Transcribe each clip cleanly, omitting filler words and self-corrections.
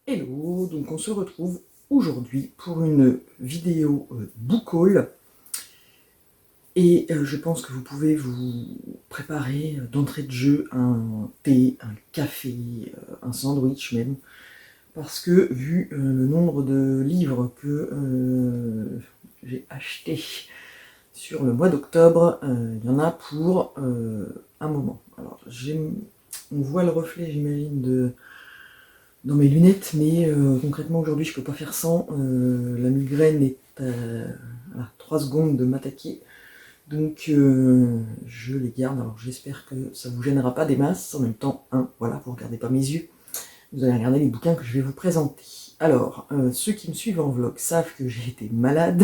Hello, donc on se retrouve aujourd'hui pour une vidéo book haul et je pense que vous pouvez vous préparer d'entrée de jeu un thé, un café, un sandwich même, parce que vu le nombre de livres que j'ai achetés sur le mois d'octobre, il y en a pour un moment. Alors on voit le reflet, j'imagine, dans mes lunettes, mais concrètement aujourd'hui je peux pas faire sans. La migraine est à 3 secondes de m'attaquer, donc je les garde. Alors j'espère que ça vous gênera pas des masses. En même temps, voilà, vous regardez pas mes yeux, vous allez regarder les bouquins que je vais vous présenter. Alors, ceux qui me suivent en vlog savent que j'ai été malade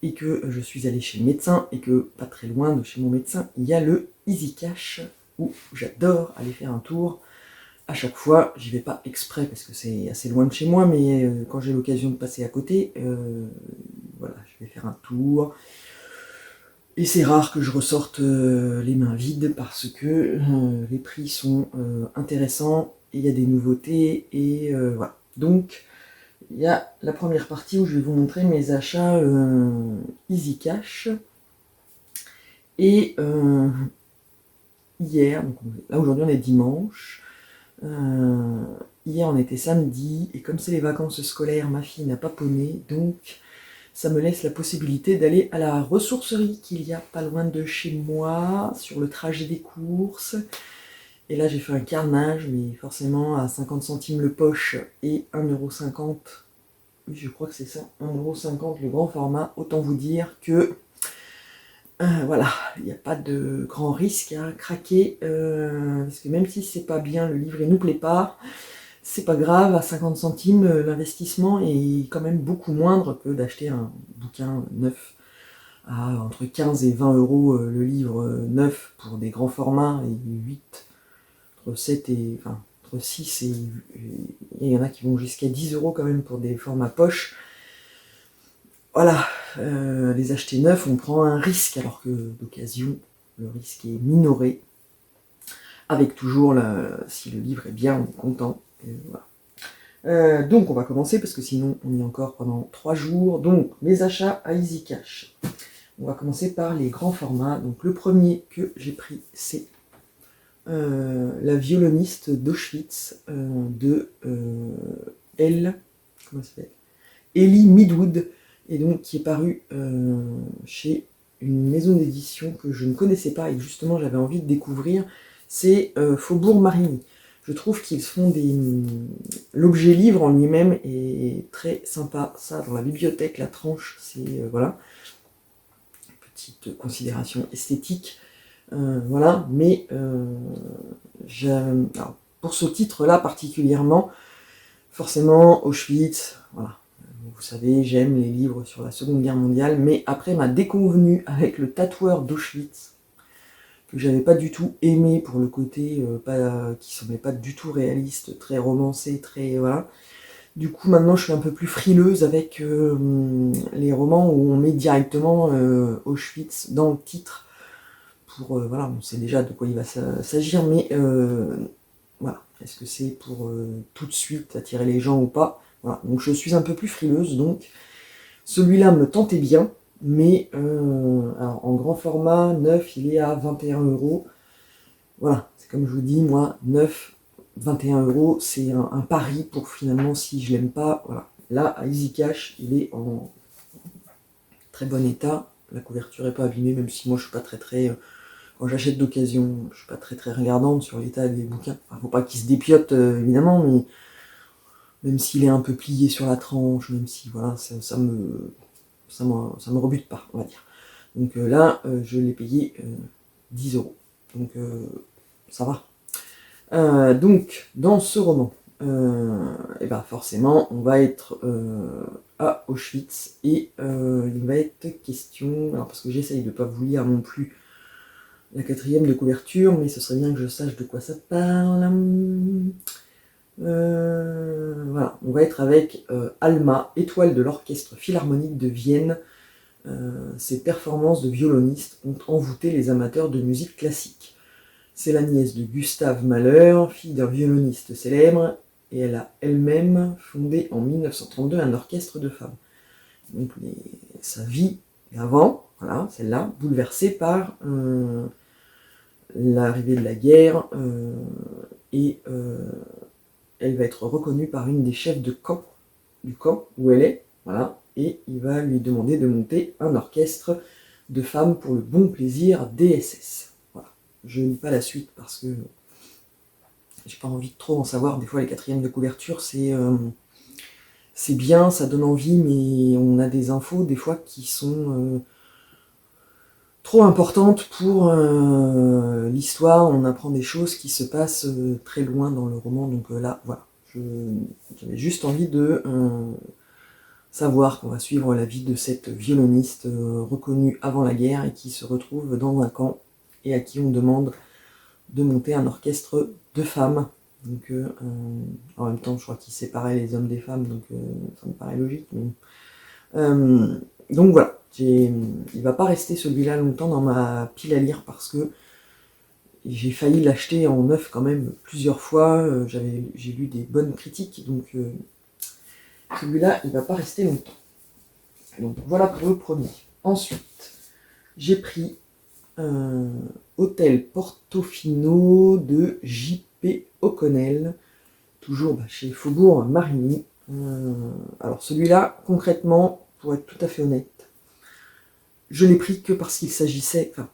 et que je suis allée chez le médecin, et que pas très loin de chez mon médecin, il y a le Easy Cash, où j'adore aller faire un tour. À chaque fois, j'y vais pas exprès parce que c'est assez loin de chez moi, mais quand j'ai l'occasion de passer à côté, voilà, je vais faire un tour. Et c'est rare que je ressorte les mains vides parce que les prix sont intéressants, et il y a des nouveautés, et voilà. Donc, il y a la première partie où je vais vous montrer mes achats Easy Cash. Et hier, donc là aujourd'hui on est dimanche, hier on était samedi, et comme c'est les vacances scolaires, ma fille n'a pas poney, donc ça me laisse la possibilité d'aller à la ressourcerie qu'il y a pas loin de chez moi, sur le trajet des courses. Et là j'ai fait un carnage, mais forcément à 50 centimes le poche et 1,50€, oui je crois que c'est ça, 1,50€ le grand format. Autant vous dire que voilà, il n'y a pas de grand risque à craquer, parce que même si c'est pas bien, le livre ne nous plaît pas, c'est pas grave. À 50 centimes, l'investissement est quand même beaucoup moindre que d'acheter un bouquin neuf à entre 15 et 20 € le livre neuf pour des grands formats, et 8, entre 7 et, enfin, entre 6 et il y en a qui vont jusqu'à 10 € quand même pour des formats poche. Voilà, les acheter neufs, on prend un risque, alors que d'occasion, le risque est minoré. Avec toujours, si le livre est bien, on est content. Et voilà. Donc on va commencer, parce que sinon on y est encore pendant 3 jours. Donc mes achats à Easy Cash. On va commencer par les grands formats. Donc le premier que j'ai pris, c'est La violoniste d'Auschwitz de comment elle s'appelle, Ellie Midwood, et donc qui est paru chez une maison d'édition que je ne connaissais pas et que justement j'avais envie de découvrir. C'est Faubourg Marigny. Je trouve qu'ils font l'objet livre en lui-même est très sympa. Ça, dans la bibliothèque, la tranche, c'est voilà, petite considération esthétique, voilà. Mais alors, pour ce titre-là particulièrement, forcément Auschwitz, voilà. Vous savez, j'aime les livres sur la Seconde Guerre mondiale, mais après ma déconvenue avec le tatoueur d'Auschwitz, que j'avais pas du tout aimé pour le côté qui semblait pas du tout réaliste, très romancé, très voilà. Du coup, maintenant, je suis un peu plus frileuse avec les romans où on met directement Auschwitz dans le titre. Pour voilà, on sait déjà de quoi il va s'agir, mais voilà, est-ce que c'est pour tout de suite attirer les gens ou pas? Voilà, donc je suis un peu plus frileuse, donc celui-là me tentait bien, mais alors en grand format, neuf, il est à 21 €. Voilà, c'est comme je vous dis, moi, 9, 21 €, c'est un pari pour finalement, si je l'aime pas, voilà. Là, à Easy Cash, il est en très bon état, la couverture est pas abîmée, même si moi je suis pas très quand j'achète d'occasion, je suis pas très regardante sur l'état des bouquins. Enfin, faut pas qu'il se dépiote évidemment, mais même s'il est un peu plié sur la tranche, même si voilà, ça me rebute pas, on va dire. Donc là, je l'ai payé 10 €. Donc ça va. Donc, dans ce roman, et ben forcément, on va être à Auschwitz, et il va être question, alors parce que j'essaye de pas vous lire non plus la 4e de couverture, mais ce serait bien que je sache de quoi ça parle. Voilà, on va être avec Alma, étoile de l'orchestre philharmonique de Vienne. Ses performances de violoniste ont envoûté les amateurs de musique classique. C'est la nièce de Gustave Mahler, fille d'un violoniste célèbre, et elle a elle-même fondé en 1932 un orchestre de femmes. Donc sa vie avant, voilà, celle-là, bouleversée par l'arrivée de la guerre, et elle va être reconnue par une des chefs de camp, du camp où elle est, voilà, et il va lui demander de monter un orchestre de femmes pour le bon plaisir DSS. Voilà. Je ne lis pas la suite parce que j'ai pas envie de trop en savoir. Des fois, les quatrièmes de couverture, c'est bien, ça donne envie, mais on a des infos des fois qui sont trop importantes pour l'histoire. On apprend des choses qui se passent très loin dans le roman. Donc là, voilà. J'avais juste envie de savoir qu'on va suivre la vie de cette violoniste reconnue avant la guerre et qui se retrouve dans un camp et à qui on demande de monter un orchestre de femmes. Donc, en même temps, je crois qu'ils séparaient les hommes des femmes, donc ça me paraît logique. Mais, donc voilà, il va pas rester celui-là longtemps dans ma pile à lire parce que j'ai failli l'acheter en neuf quand même plusieurs fois. J'ai lu des bonnes critiques, donc celui-là, il va pas rester longtemps. Donc voilà pour le premier. Ensuite, j'ai pris Hôtel Portofino de J.P. O'Connell, toujours chez Faubourg Marigny. Alors celui-là, concrètement, pour être tout à fait honnête, je l'ai pris que parce qu'il s'agissait, enfin,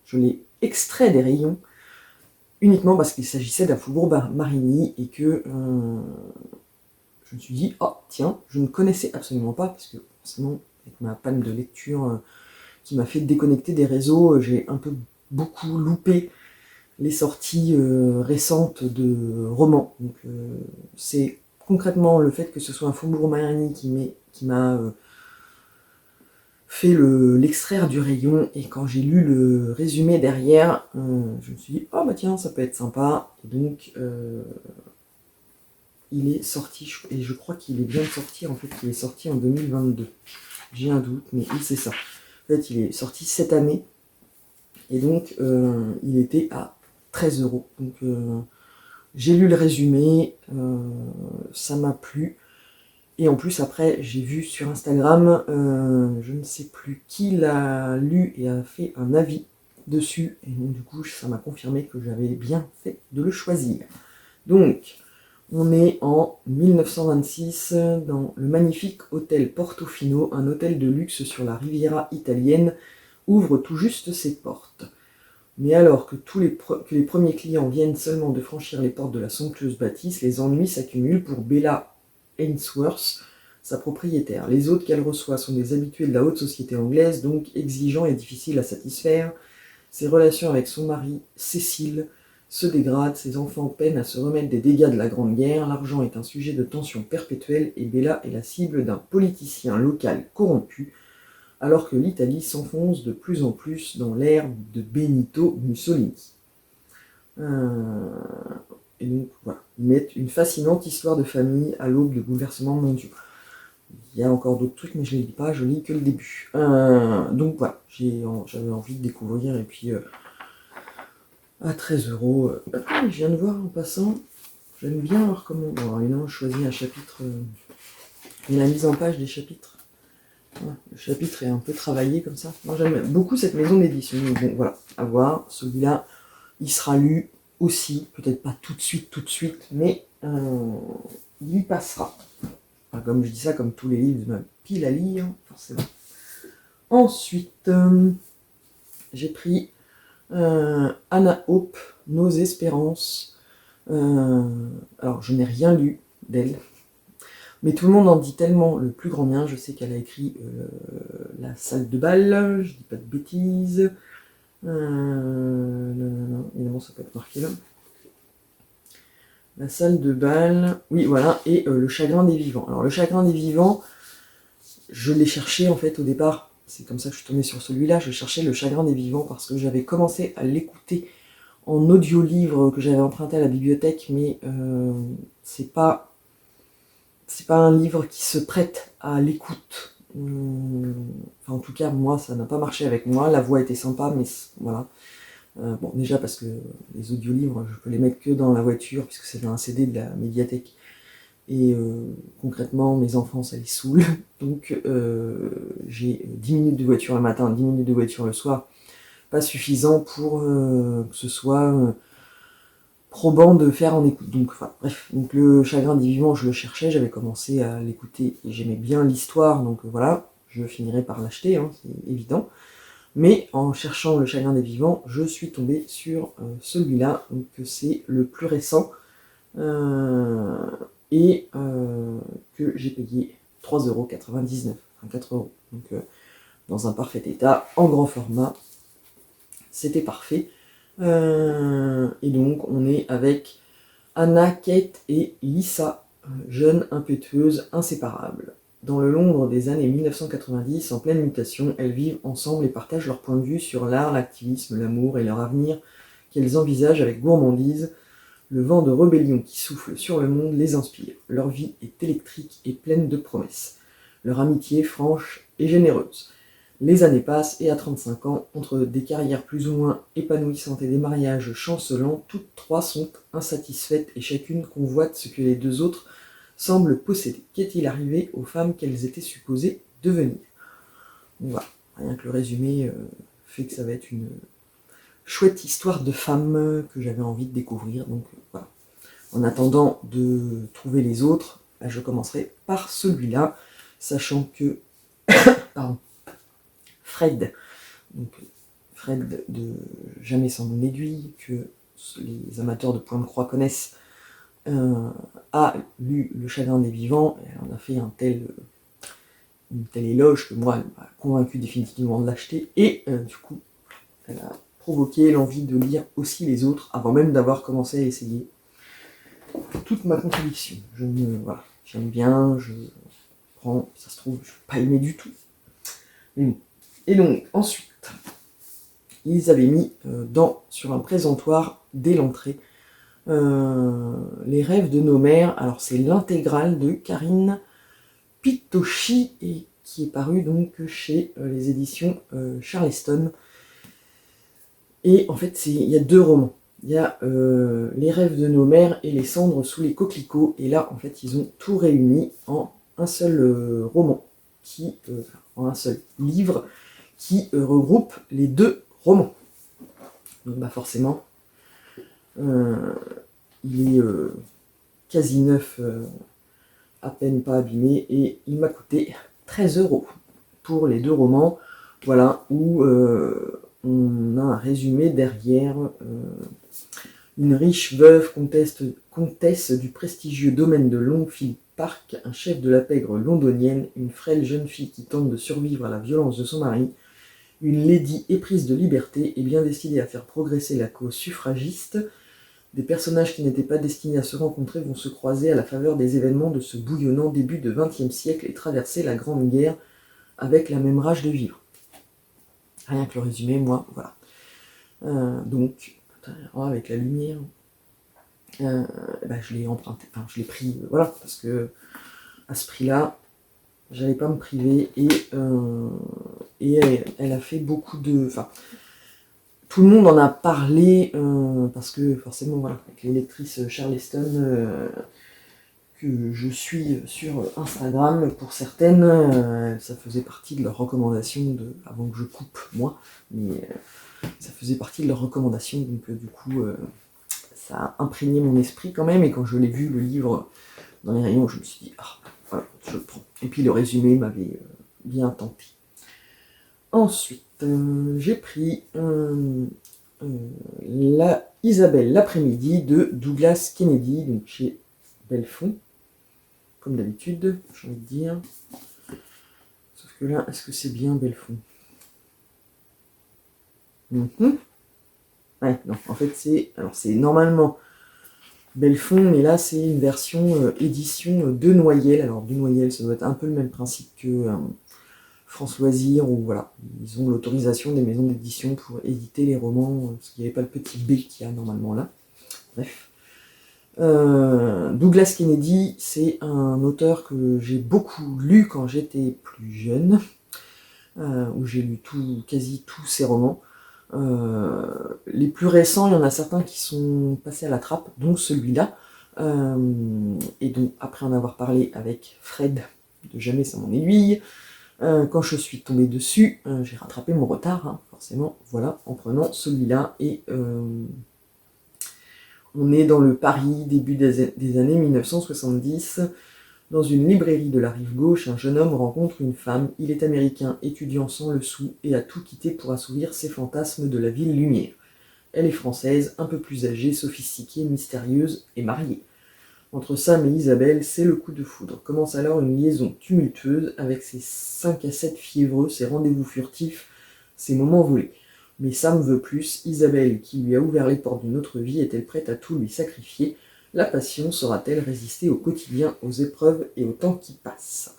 je l'ai extrait des rayons uniquement parce qu'il s'agissait d'un Faubourg Marigny et que je me suis dit, oh tiens, je ne connaissais absolument pas parce que forcément, avec ma panne de lecture qui m'a fait déconnecter des réseaux, j'ai un peu beaucoup loupé les sorties récentes de romans. Donc c'est concrètement le fait que ce soit un Faubourg Marigny qui m'a fait l'extraire du rayon, et quand j'ai lu le résumé derrière, je me suis dit, oh bah tiens, ça peut être sympa, et donc il est sorti, et je crois qu'il est bien de sortir, en fait, il est sorti en 2022. J'ai un doute, mais oui, c'est ça. En fait, il est sorti cette année, et donc il était à 13 €. Donc j'ai lu le résumé, ça m'a plu. Et en plus, après, j'ai vu sur Instagram, je ne sais plus qui l'a lu et a fait un avis dessus. Et donc, du coup, ça m'a confirmé que j'avais bien fait de le choisir. Donc, on est en 1926 dans le magnifique hôtel Portofino, un hôtel de luxe sur la Riviera italienne, ouvre tout juste ses portes. Mais alors que les premiers clients viennent seulement de franchir les portes de la somptueuse bâtisse, les ennuis s'accumulent pour Bella Ainsworth, sa propriétaire. Les hôtes qu'elle reçoit sont des habitués de la haute société anglaise, donc exigeants et difficiles à satisfaire. Ses relations avec son mari, Cécile, se dégradent, ses enfants peinent à se remettre des dégâts de la Grande Guerre, l'argent est un sujet de tension perpétuelle et Bella est la cible d'un politicien local corrompu, alors que l'Italie s'enfonce de plus en plus dans l'ère de Benito Mussolini. Et donc voilà, ils mettent une fascinante histoire de famille à l'aube de bouleversements mondiaux. Il y a encore d'autres trucs, mais je ne les lis pas, je lis que le début. Donc voilà, j'avais envie de découvrir, et puis à 13 €. Je viens de voir en passant, j'aime bien voir comment. Bon, alors évidemment, je choisis un chapitre et la mise en page des chapitres. Voilà, le chapitre est un peu travaillé comme ça. Moi, j'aime beaucoup cette maison d'édition. Bon, voilà, à voir. Celui-là, il sera lu aussi, peut-être pas tout de suite, mais il y passera. Enfin, comme je dis ça, comme tous les livres de ma pile à lire, forcément. Ensuite, j'ai pris Anna Hope, Nos espérances. Alors, je n'ai rien lu d'elle, mais tout le monde en dit tellement le plus grand bien. Je sais qu'elle a écrit La salle de bal, je dis pas de bêtises. Non, évidemment, ça peut être marqué là. La salle de bal, oui, voilà, et Le chagrin des vivants. Alors, Le chagrin des vivants, je l'ai cherché en fait au départ. C'est comme ça que je suis tombée sur celui-là. Je cherchais Le chagrin des vivants parce que j'avais commencé à l'écouter en audio-livre que j'avais emprunté à la bibliothèque, mais c'est pas un livre qui se prête à l'écoute. Enfin, en tout cas, moi, ça n'a pas marché avec moi. La voix était sympa, mais voilà. Bon, déjà parce que les audiolivres, je peux les mettre que dans la voiture, puisque c'est un CD de la médiathèque. Et concrètement, mes enfants, ça les saoule. Donc j'ai 10 minutes de voiture le matin, 10 minutes de voiture le soir. Pas suffisant pour que ce soit probant de faire en écoute. Donc enfin, bref, donc le Chagrin des Vivants, je le cherchais, j'avais commencé à l'écouter et j'aimais bien l'histoire, donc voilà, je finirai par l'acheter, hein, c'est évident. Mais en cherchant le Chagrin des Vivants, je suis tombé sur celui-là, donc c'est le plus récent, et que j'ai payé 3,99€, enfin 4€. Donc dans un parfait état, en grand format, c'était parfait. Et donc on est avec Anna, Kate et Lisa, jeunes, impétueuses, inséparables. Dans le Londres des années 1990, en pleine mutation, elles vivent ensemble et partagent leur point de vue sur l'art, l'activisme, l'amour et leur avenir qu'elles envisagent avec gourmandise. Le vent de rébellion qui souffle sur le monde les inspire. Leur vie est électrique et pleine de promesses. Leur amitié franche et généreuse. Les années passent et à 35 ans, entre des carrières plus ou moins épanouissantes et des mariages chancelants, toutes trois sont insatisfaites et chacune convoite ce que les deux autres semblent posséder. Qu'est-il arrivé aux femmes qu'elles étaient supposées devenir? Voilà, rien que le résumé fait que ça va être une chouette histoire de femmes que j'avais envie de découvrir. Donc voilà. En attendant de trouver les autres, je commencerai par celui-là, sachant que pardon, Fred, donc Fred de Jamais sans mon aiguille, que les amateurs de Point de Croix connaissent, a lu Le Chagrin des Vivants, et elle en a fait une telle éloge que moi, elle m'a convaincu définitivement de l'acheter, et du coup, elle a provoqué l'envie de lire aussi les autres, avant même d'avoir commencé à essayer. Toute ma conviction, voilà, j'aime bien, je prends, ça se trouve, je ne vais pas aimer du tout. Mais bon. Et donc, ensuite, ils avaient mis sur un présentoir dès l'entrée Les rêves de nos mères. Alors c'est l'intégrale de Karine Pitochi et qui est paru donc chez les éditions Charleston. Et en fait il y a deux romans. Il y a Les rêves de nos mères et Les cendres sous les coquelicots. Et là en fait ils ont tout réuni en un seul roman, en un seul livre qui regroupe les deux romans. Donc bah forcément, il est quasi neuf, à peine pas abîmé, et il m'a coûté 13€ pour les deux romans. Voilà, où on a un résumé derrière. Une riche veuve comtesse du prestigieux domaine de Longfield Park, un chef de la pègre londonienne, une frêle jeune fille qui tente de survivre à la violence de son mari, une lady éprise de liberté et bien décidée à faire progresser la cause suffragiste. Des personnages qui n'étaient pas destinés à se rencontrer vont se croiser à la faveur des événements de ce bouillonnant début de XXe siècle et traverser la Grande Guerre avec la même rage de vivre. Rien que le résumé, moi, voilà. Donc, avec la lumière, je l'ai emprunté, enfin je l'ai pris, voilà, parce que à ce prix-là, j'allais pas me priver, et elle a fait beaucoup de... Enfin, tout le monde en a parlé, parce que forcément, voilà, avec les lectrices Charleston que je suis sur Instagram, pour certaines, ça faisait partie de leurs recommandations, avant que je coupe moi, mais ça faisait partie de leurs recommandations, donc du coup, ça a imprégné mon esprit quand même, et quand je l'ai vu, le livre, dans les rayons, je me suis dit, ah, voilà, je le prends. Et puis le résumé m'avait bien tenté. Ensuite, j'ai pris la Isabelle l'après-midi de Douglas Kennedy, donc chez Belfond, comme d'habitude, j'ai envie de dire. Sauf que là, est-ce que c'est bien Belfond? Ouais, non, en fait c'est normalement Belfond, mais là c'est une version édition de Noyelles. Alors de Noyelles, ça doit être un peu le même principe que France Loisirs, où voilà, ils ont l'autorisation des maisons d'édition pour éditer les romans, parce qu'il n'y avait pas le petit B qu'il y a normalement là. Bref. Douglas Kennedy, c'est un auteur que j'ai beaucoup lu quand j'étais plus jeune, où j'ai lu quasi tous ses romans. Les plus récents, il y en a certains qui sont passés à la trappe, dont celui-là. Et donc, après en avoir parlé avec Fred de Jamais sans mon aiguille, quand je suis tombée dessus, j'ai rattrapé mon retard, hein, forcément, voilà, en prenant celui-là. Et on est dans le Paris, début des années 1970. Dans une librairie de la rive gauche, un jeune homme rencontre une femme. Il est américain, étudiant sans le sou, et a tout quitté pour assouvir ses fantasmes de la ville lumière. Elle est française, un peu plus âgée, sophistiquée, mystérieuse et mariée. Entre Sam et Isabelle, c'est le coup de foudre. Commence alors une liaison tumultueuse avec ses 5 à 7 fiévreux, ses rendez-vous furtifs, ses moments volés. Mais Sam veut plus. Isabelle, qui lui a ouvert les portes d'une autre vie, est-elle prête à tout lui sacrifier? La passion saura-t-elle résister au quotidien, aux épreuves et au temps qui passe?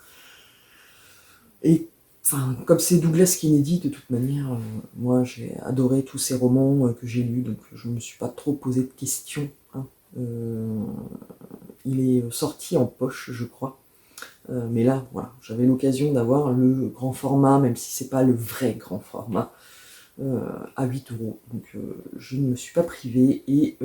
Et enfin, comme c'est Douglas Kennedy, de toute manière, moi j'ai adoré tous ces romans que j'ai lus, donc je ne me suis pas trop posé de questions. Hein. Il est sorti en poche, je crois. Mais là, voilà, j'avais l'occasion d'avoir le grand format, même si c'est pas le vrai grand format, à 8 €. Donc je ne me suis pas privé et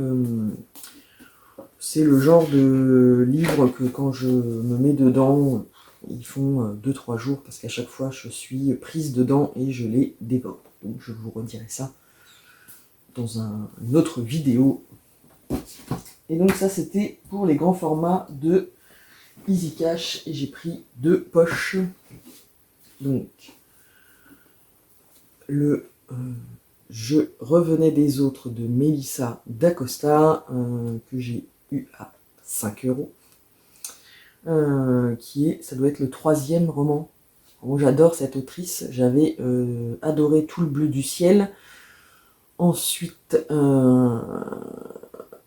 c'est le genre de livre que quand je me mets dedans, ils font 2-3 jours parce qu'à chaque fois je suis prise dedans et je les dévore. Donc je vous redirai ça dans une autre vidéo. Et donc ça c'était pour les grands formats de Easy Cash et j'ai pris 2 poches. Donc le Je revenais des autres de Melissa d'Acosta que j'ai eu à 5 €, qui est, ça doit être le 3e roman. Moi j'adore cette autrice, j'avais adoré Tout le bleu du ciel. Ensuite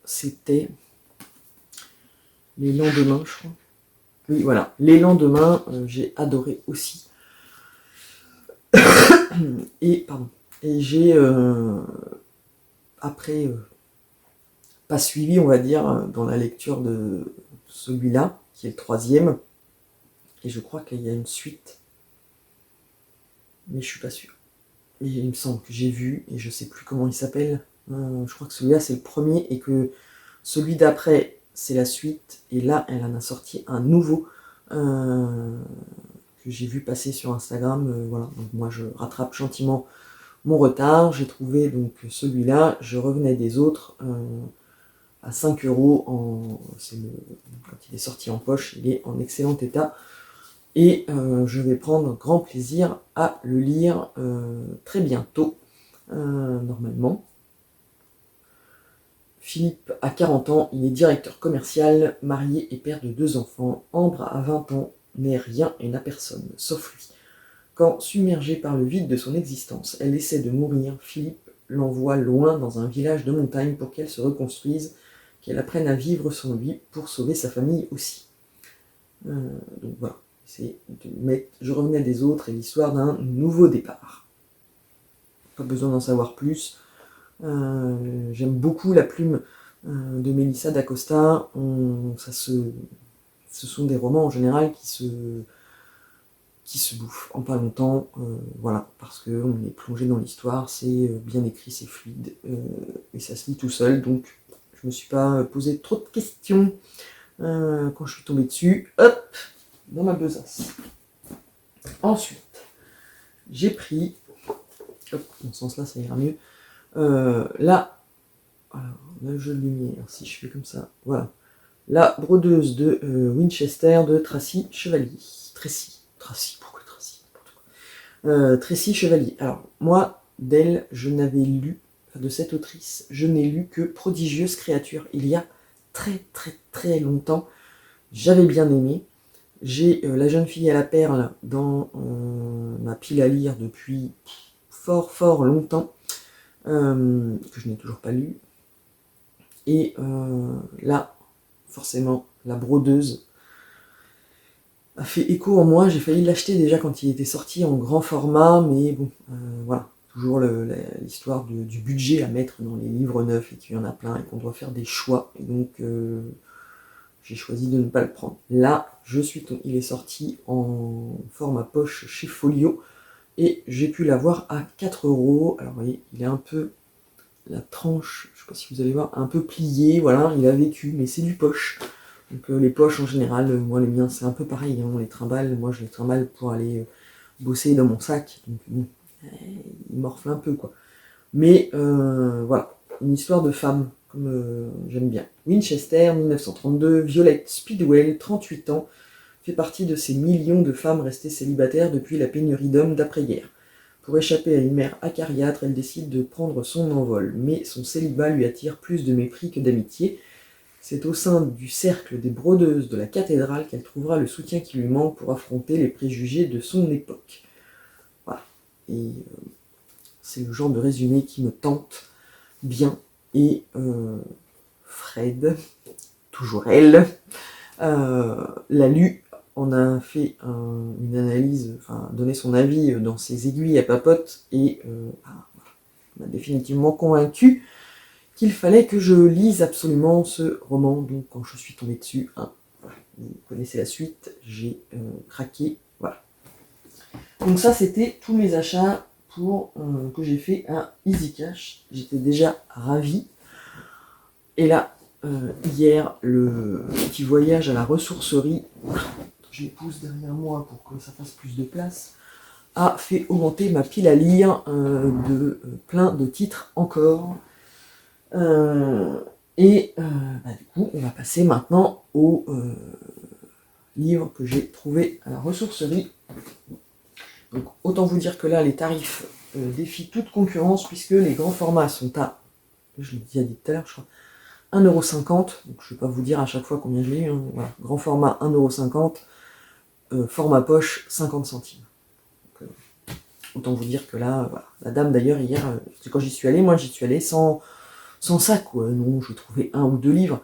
c'était Les lendemains, je crois. Oui, voilà, Les lendemains, j'ai adoré aussi. Et j'ai après pas suivi, on va dire, dans la lecture de celui-là, qui est le 3e, et je crois qu'il y a une suite, mais je suis pas sûr. Et il me semble que j'ai vu, et je sais plus comment il s'appelle. Je crois que celui-là c'est le premier, et que celui d'après c'est la suite, et là elle en a sorti un nouveau que j'ai vu passer sur Instagram. Voilà, donc moi je rattrape gentiment mon retard. J'ai trouvé donc celui-là, Je revenais des autres, à 5 €. Quand il est sorti en poche, il est en excellent état. Et je vais prendre grand plaisir à le lire très bientôt, normalement. Philippe a 40 ans, il est directeur commercial, marié et père de 2 enfants. Ambre a 20 ans, n'est rien et n'a personne, sauf lui. Quand, submergée par le vide de son existence, elle essaie de mourir, Philippe l'envoie loin dans un village de montagne pour qu'elle se reconstruise, qu'elle apprenne à vivre sans lui pour sauver sa famille aussi. Donc voilà, c'est Je revenais des autres et l'histoire d'un nouveau départ. Pas besoin d'en savoir plus. J'aime beaucoup la plume de Melissa d'Acosta. Ce sont des romans en général qui se bouffent en pas longtemps, voilà, parce qu'on est plongé dans l'histoire, c'est bien écrit, c'est fluide, et ça se lit tout seul, donc je me suis pas posé trop de questions quand je suis tombée dessus. Hop, dans ma besace. Ensuite, j'ai pris, hop, dans ce sens-là, ça ira mieux. Là, alors, le jeu de lumière, si je fais comme ça, voilà. La brodeuse de Winchester de Tracy Chevalier. Pourquoi Tracy? Tracy Chevalier. Alors, moi, d'elle, je n'avais lu, de cette autrice, je n'ai lu que Prodigieuse créature. Il y a très très très longtemps, j'avais bien aimé. J'ai La jeune fille à la perle dans ma pile à lire depuis fort longtemps, que je n'ai toujours pas lu. Et là, forcément, La brodeuse a fait écho en moi. J'ai failli l'acheter déjà quand il était sorti en grand format, mais bon, voilà, toujours l'histoire du budget à mettre dans les livres neufs et qu'il y en a plein et qu'on doit faire des choix. Et donc, j'ai choisi de ne pas le prendre. Là, il est sorti en format poche chez Folio. et j'ai pu l'avoir à 4 €. Alors vous voyez, il est un peu, la tranche, je sais pas si vous allez voir, un peu pliée, voilà, il a vécu, mais c'est du poche. Donc les poches en général, moi les miens c'est un peu pareil, hein, on les trimballe, moi je les trimballe pour aller bosser dans mon sac, donc bon, il morfle un peu quoi. Mais voilà, une histoire de femme, comme j'aime bien. Winchester, 1932, Violette Speedwell, 38 ans, fait partie de ces millions de femmes restées célibataires depuis la pénurie d'hommes d'après-guerre. Pour échapper à une mère acariâtre, elle décide de prendre son envol, mais son célibat lui attire plus de mépris que d'amitié. C'est au sein du cercle des brodeuses de la cathédrale qu'elle trouvera le soutien qui lui manque pour affronter les préjugés de son époque. Voilà. Et c'est le genre de résumé qui me tente bien. Et Fred, toujours elle, l'a lu, on a fait une analyse, enfin donné son avis dans ses aiguilles à papote, et m'a définitivement convaincu qu'il fallait que je lise absolument ce roman. Donc quand je suis tombée dessus, voilà, vous connaissez la suite, j'ai craqué, voilà. Donc ça c'était tous mes achats pour que j'ai fait à Easy Cash. J'étais déjà ravie. Et là, hier, le petit voyage à la ressourcerie, je les pousse derrière moi pour que ça fasse plus de place, a fait augmenter ma pile à lire de plein de titres encore. Du coup, on va passer maintenant au livre que j'ai trouvé à la ressourcerie. Donc, autant vous dire que là, les tarifs défient toute concurrence puisque les grands formats sont à, je l'ai déjà dit tout à l'heure, je crois, 1,50 €, donc je ne vais pas vous dire à chaque fois combien je l'ai eu, hein. Voilà. Grand format 1,50 €, format poche 50 centimes. Donc, autant vous dire que là, voilà. La dame d'ailleurs hier, quand j'y suis allée, moi j'y suis allée sans sac, quoi. Non, je trouvais 1 ou 2 livres.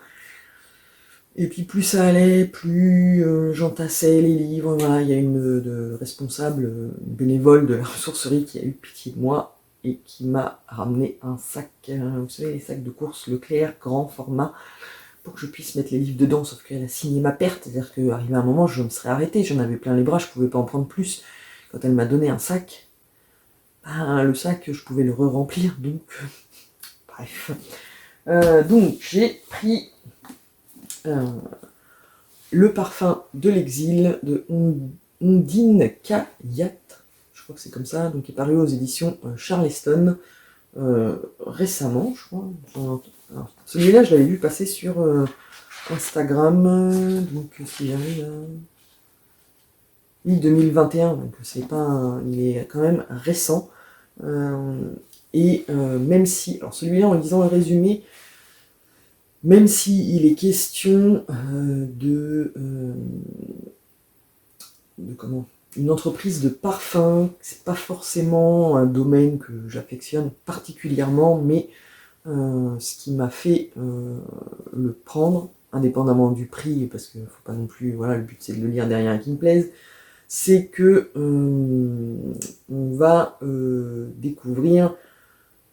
Et puis plus ça allait, plus j'entassais les livres. Voilà, il y a une responsable, bénévole de la ressourcerie qui a eu pitié de moi et qui m'a ramené un sac, vous savez, les sacs de course Leclerc, grand format, pour que je puisse mettre les livres dedans, sauf qu'elle a signé ma perte, c'est-à-dire qu'arrivé à un moment, je me serais arrêtée, j'en avais plein les bras, je pouvais pas en prendre plus. Quand elle m'a donné un sac, le sac, je pouvais le re-remplir, donc... bref. Donc, j'ai pris Le parfum de l'exil de Ondine Kayat, je crois que c'est comme ça, donc qui est paru aux éditions Charleston récemment, je crois. Alors, celui-là, je l'avais vu passer sur Instagram, donc c'est oui, 2021, donc c'est pas il est quand même récent. Même si, alors celui-là, en lisant le résumé, même si il est question de comment, une entreprise de parfum, c'est pas forcément un domaine que j'affectionne particulièrement, mais ce qui m'a fait le prendre, indépendamment du prix, parce qu'il faut pas non plus, voilà, le but c'est de le lire derrière un qui me plaise, c'est que on va découvrir,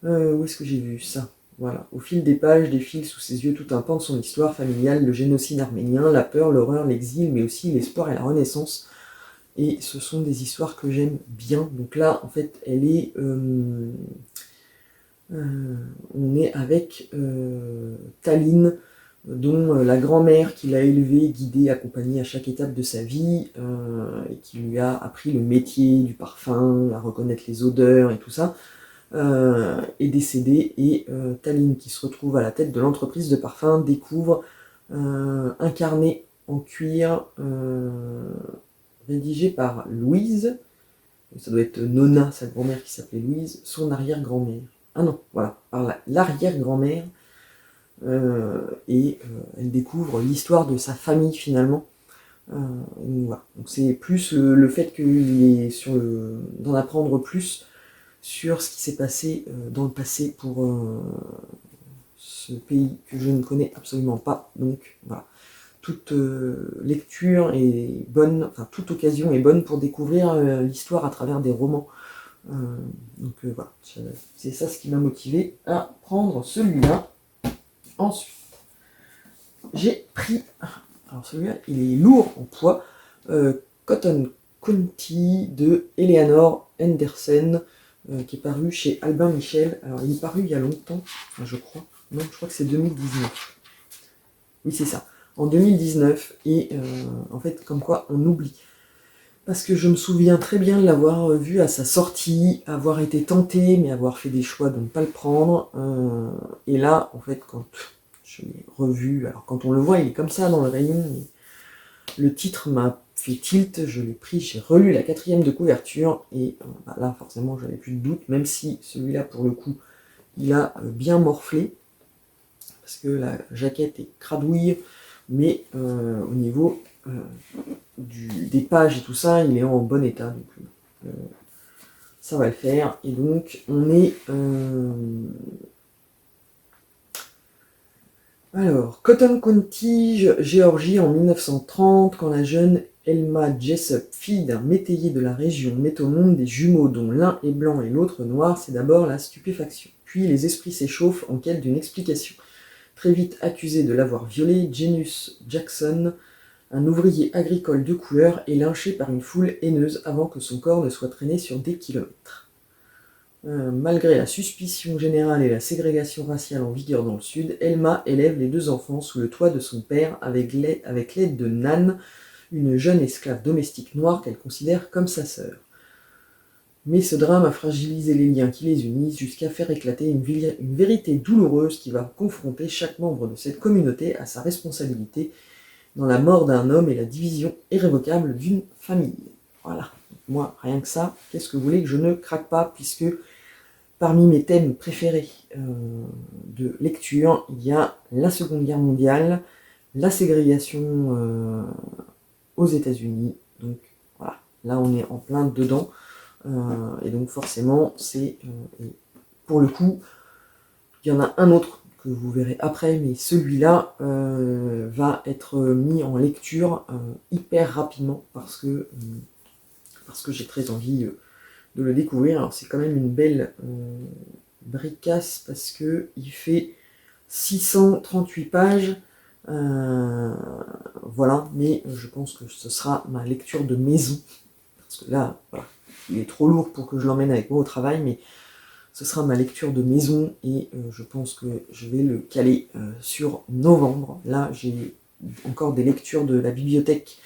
où est-ce que j'ai vu ça ? Voilà, au fil des pages défile sous ses yeux tout un pan de son histoire familiale, le génocide arménien, la peur, l'horreur, l'exil, mais aussi l'espoir et la renaissance. Et ce sont des histoires que j'aime bien. Donc là, en fait, elle est... on est avec Taline, dont la grand-mère qui l'a élevée, guidée, accompagnée à chaque étape de sa vie, et qui lui a appris le métier du parfum, à reconnaître les odeurs et tout ça, est décédée, et Taline, qui se retrouve à la tête de l'entreprise de parfum, découvre un carnet en cuir rédigé par Louise, ça doit être Nona, sa grand-mère qui s'appelait Louise, son arrière-grand-mère. Ah non, voilà, par l'arrière-grand-mère, elle découvre l'histoire de sa famille finalement. Voilà. Donc c'est plus le fait qu'il est d'en apprendre plus sur ce qui s'est passé dans le passé pour ce pays que je ne connais absolument pas. Donc voilà. Toute lecture est bonne, enfin toute occasion est bonne pour découvrir l'histoire à travers des romans. Voilà, c'est ça ce qui m'a motivé à prendre celui-là. Ensuite, j'ai pris, alors celui-là il est lourd en poids, Cotton County de Eleanor Henderson, qui est paru chez Albin Michel. Alors il est paru il y a longtemps, enfin, je crois. Non, je crois que c'est 2019. Oui, c'est ça. En 2019, et en fait, comme quoi on oublie. Parce que je me souviens très bien de l'avoir vu à sa sortie, avoir été tenté, mais avoir fait des choix de ne pas le prendre. Et là, en fait, quand je l'ai revu, alors quand on le voit, il est comme ça dans le rayon, mais le titre m'a fait tilt, je l'ai pris, j'ai relu la 4e de couverture, et là, forcément, j'avais plus de doute, même si celui-là, pour le coup, il a bien morflé, parce que la jaquette est cradouille, mais au niveau des pages et tout ça, il est en bon état, donc ça va le faire. Et donc on est alors Cotton County, Géorgie, en 1930, quand la jeune Elma Jessup, fille d'un métayer de la région, met au monde des jumeaux dont l'un est blanc et l'autre noir, c'est d'abord la stupéfaction. Puis les esprits s'échauffent en quête d'une explication. Très vite accusé de l'avoir violée, Janus Jackson, un ouvrier agricole de couleur, est lynché par une foule haineuse avant que son corps ne soit traîné sur des kilomètres. Malgré la suspicion générale et la ségrégation raciale en vigueur dans le Sud, Elma élève les 2 enfants sous le toit de son père avec l'aide de Nan, une jeune esclave domestique noire qu'elle considère comme sa sœur. Mais ce drame a fragilisé les liens qui les unissent jusqu'à faire éclater une vérité douloureuse qui va confronter chaque membre de cette communauté à sa responsabilité dans la mort d'un homme et la division irrévocable d'une famille. Voilà. Moi, rien que ça, qu'est-ce que vous voulez que je ne craque pas, puisque parmi mes thèmes préférés de lecture, il y a la Seconde Guerre mondiale, la ségrégation aux États-Unis. Donc voilà, là on est en plein dedans. Et donc forcément, c'est pour le coup, il y en a un autre que vous verrez après, mais celui-là va être mis en lecture hyper rapidement parce que j'ai très envie de le découvrir. Alors c'est quand même une belle bricasse parce que il fait 638 pages. Voilà, mais je pense que ce sera ma lecture de maison. Parce que là, voilà, il est trop lourd pour que je l'emmène avec moi au travail, mais ce sera ma lecture de maison et je pense que je vais le caler sur novembre. Là, j'ai encore des lectures de la bibliothèque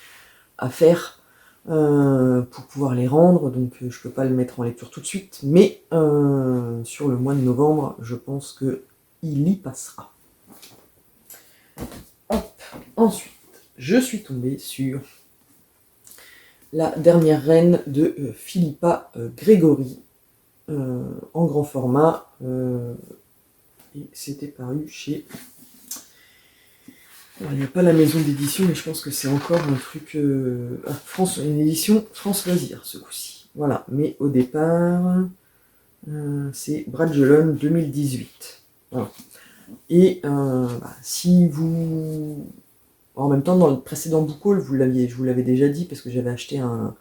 à faire pour pouvoir les rendre, donc je ne peux pas le mettre en lecture tout de suite, mais sur le mois de novembre, je pense qu'il y passera. Hop. Ensuite, je suis tombée sur La dernière reine de Philippa Gregory, en grand format, et c'était paru chez... Alors, il n'y a pas la maison d'édition, mais je pense que c'est encore un truc... une édition France Loisirs, ce coup-ci. Voilà, mais au départ, c'est Bragelonne 2018. Voilà. Et si vous... En même temps, dans le précédent book haul, je vous l'avais déjà dit, parce que j'avais acheté un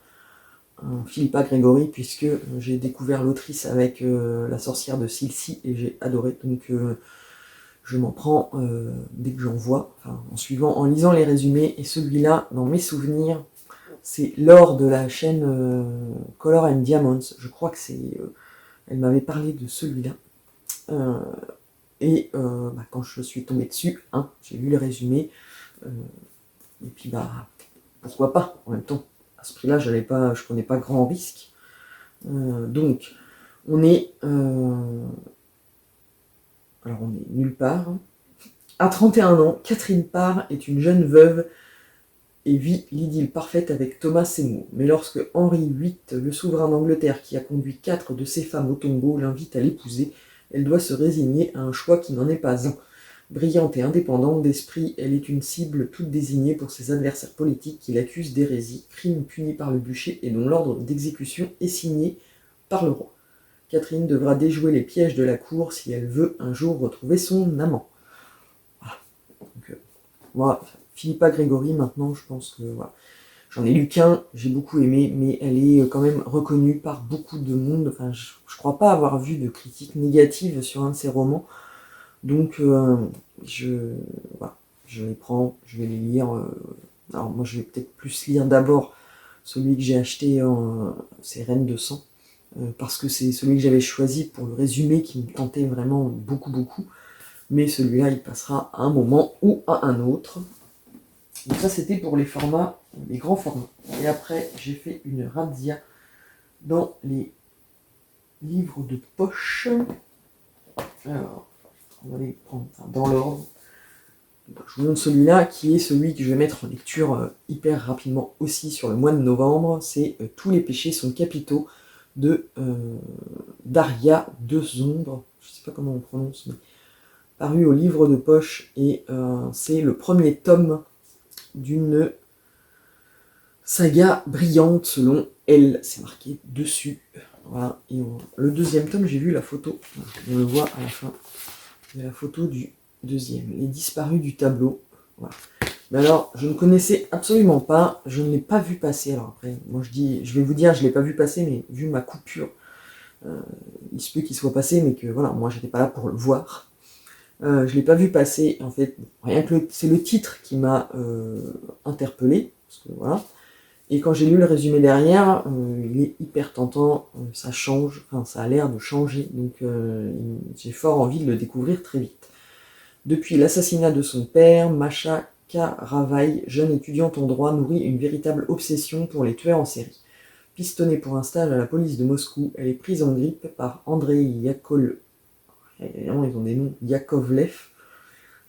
Philippa Gregory, puisque j'ai découvert l'autrice avec La sorcière de Silcy, et j'ai adoré, donc je m'en prends dès que j'en vois, en lisant les résumés, et celui-là, dans mes souvenirs, c'est Laure de la chaîne Color and Diamonds, je crois que c'est... elle m'avait parlé de celui-là, et quand je suis tombée dessus, j'ai lu les résumés, et puis pourquoi pas, en même temps. À ce prix-là, je prenais pas grand risque. Donc, on est nulle part. À 31 ans, Catherine Parr est une jeune veuve et vit l'idylle parfaite avec Thomas Seymour. Mais lorsque Henri VIII, le souverain d'Angleterre qui a conduit 4 de ses femmes au tombeau, l'invite à l'épouser, elle doit se résigner à un choix qui n'en est pas un. Brillante et indépendante d'esprit, elle est une cible toute désignée pour ses adversaires politiques qui l'accusent d'hérésie, crime puni par le bûcher et dont l'ordre d'exécution est signé par le roi. Catherine devra déjouer les pièges de la cour si elle veut un jour retrouver son amant. Voilà. Donc, moi, Philippa Gregory, maintenant, je pense que voilà. J'en ai lu qu'un, j'ai beaucoup aimé, mais elle est quand même reconnue par beaucoup de monde. Enfin, je crois pas avoir vu de critiques négatives sur un de ses romans. Donc, je les prends, je vais les lire. Alors, moi, je vais peut-être plus lire d'abord celui que j'ai acheté, c'est Reine de sang. parce que c'est celui que j'avais choisi pour le résumé qui me tentait vraiment beaucoup, beaucoup. Mais celui-là, il passera à un moment ou à un autre. Donc ça, c'était pour les formats, les grands formats. Et après, j'ai fait une razzia dans les livres de poche. Alors, on va les prendre dans l'ordre. Je vous montre celui-là, qui est celui que je vais mettre en lecture hyper rapidement aussi sur le mois de novembre. C'est Tous les péchés sont capitaux de Daria de Zondre. Je ne sais pas comment on prononce, mais paru au livre de poche. Et c'est le premier tome d'une saga brillante selon elle. C'est marqué dessus. Voilà. Et le deuxième tome, j'ai vu la photo. On le voit à la fin. Il y a la photo du deuxième. Les disparus du tableau. Voilà. Mais alors, je ne connaissais absolument pas. Je ne l'ai pas vu passer. Alors après, moi je vais vous dire, je ne l'ai pas vu passer, mais vu ma coupure, il se peut qu'il soit passé, mais que voilà, moi j'étais pas là pour le voir. Je ne l'ai pas vu passer. En fait, rien que c'est le titre qui m'a interpellé. Parce que voilà. Et quand j'ai lu le résumé derrière, il est hyper tentant, ça change, enfin ça a l'air de changer, donc j'ai fort envie de le découvrir très vite. Depuis l'assassinat de son père, Masha Karavaï, jeune étudiante en droit, nourrit une véritable obsession pour les tueurs en série. Pistonnée pour un stage à la police de Moscou, elle est prise en grippe par Andrei Yakovlev,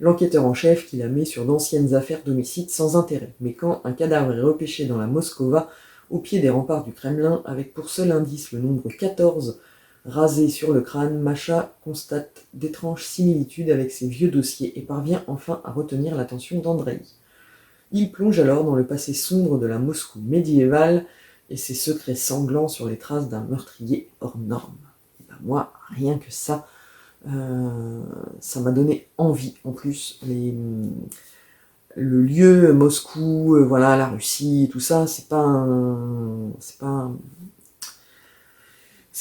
l'enquêteur en chef qui la met sur d'anciennes affaires d'homicide sans intérêt. Mais quand un cadavre est repêché dans la Moskova, au pied des remparts du Kremlin, avec pour seul indice le nombre 14 rasé sur le crâne, Masha constate d'étranges similitudes avec ses vieux dossiers et parvient enfin à retenir l'attention d'Andrei. Il plonge alors dans le passé sombre de la Moscou médiévale et ses secrets sanglants sur les traces d'un meurtrier hors norme. Et ben moi, rien que ça, ça m'a donné envie. En plus, le lieu, Moscou, voilà, la Russie, tout ça, c'est pas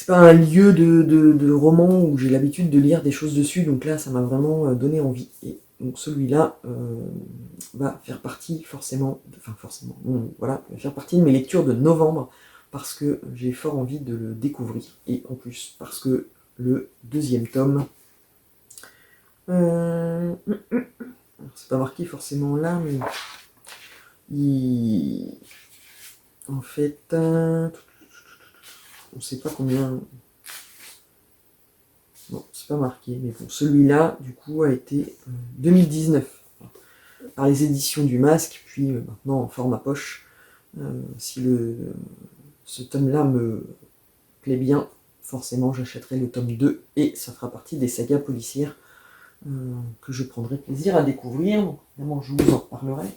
un lieu de roman où j'ai l'habitude de lire des choses dessus, donc là, ça m'a vraiment donné envie. Et donc celui-là va faire partie va faire partie de mes lectures de novembre, parce que j'ai fort envie de le découvrir. Et en plus, parce que le deuxième tome, c'est pas marqué forcément là, mais en fait, on sait pas combien. Non, c'est pas marqué, mais bon, celui-là, du coup, a été 2019 par les éditions du Masque, puis maintenant en format poche. Si ce tome-là me plaît bien, forcément j'achèterai le tome 2 et ça fera partie des sagas policières que je prendrai plaisir à découvrir. Donc évidemment je vous en parlerai.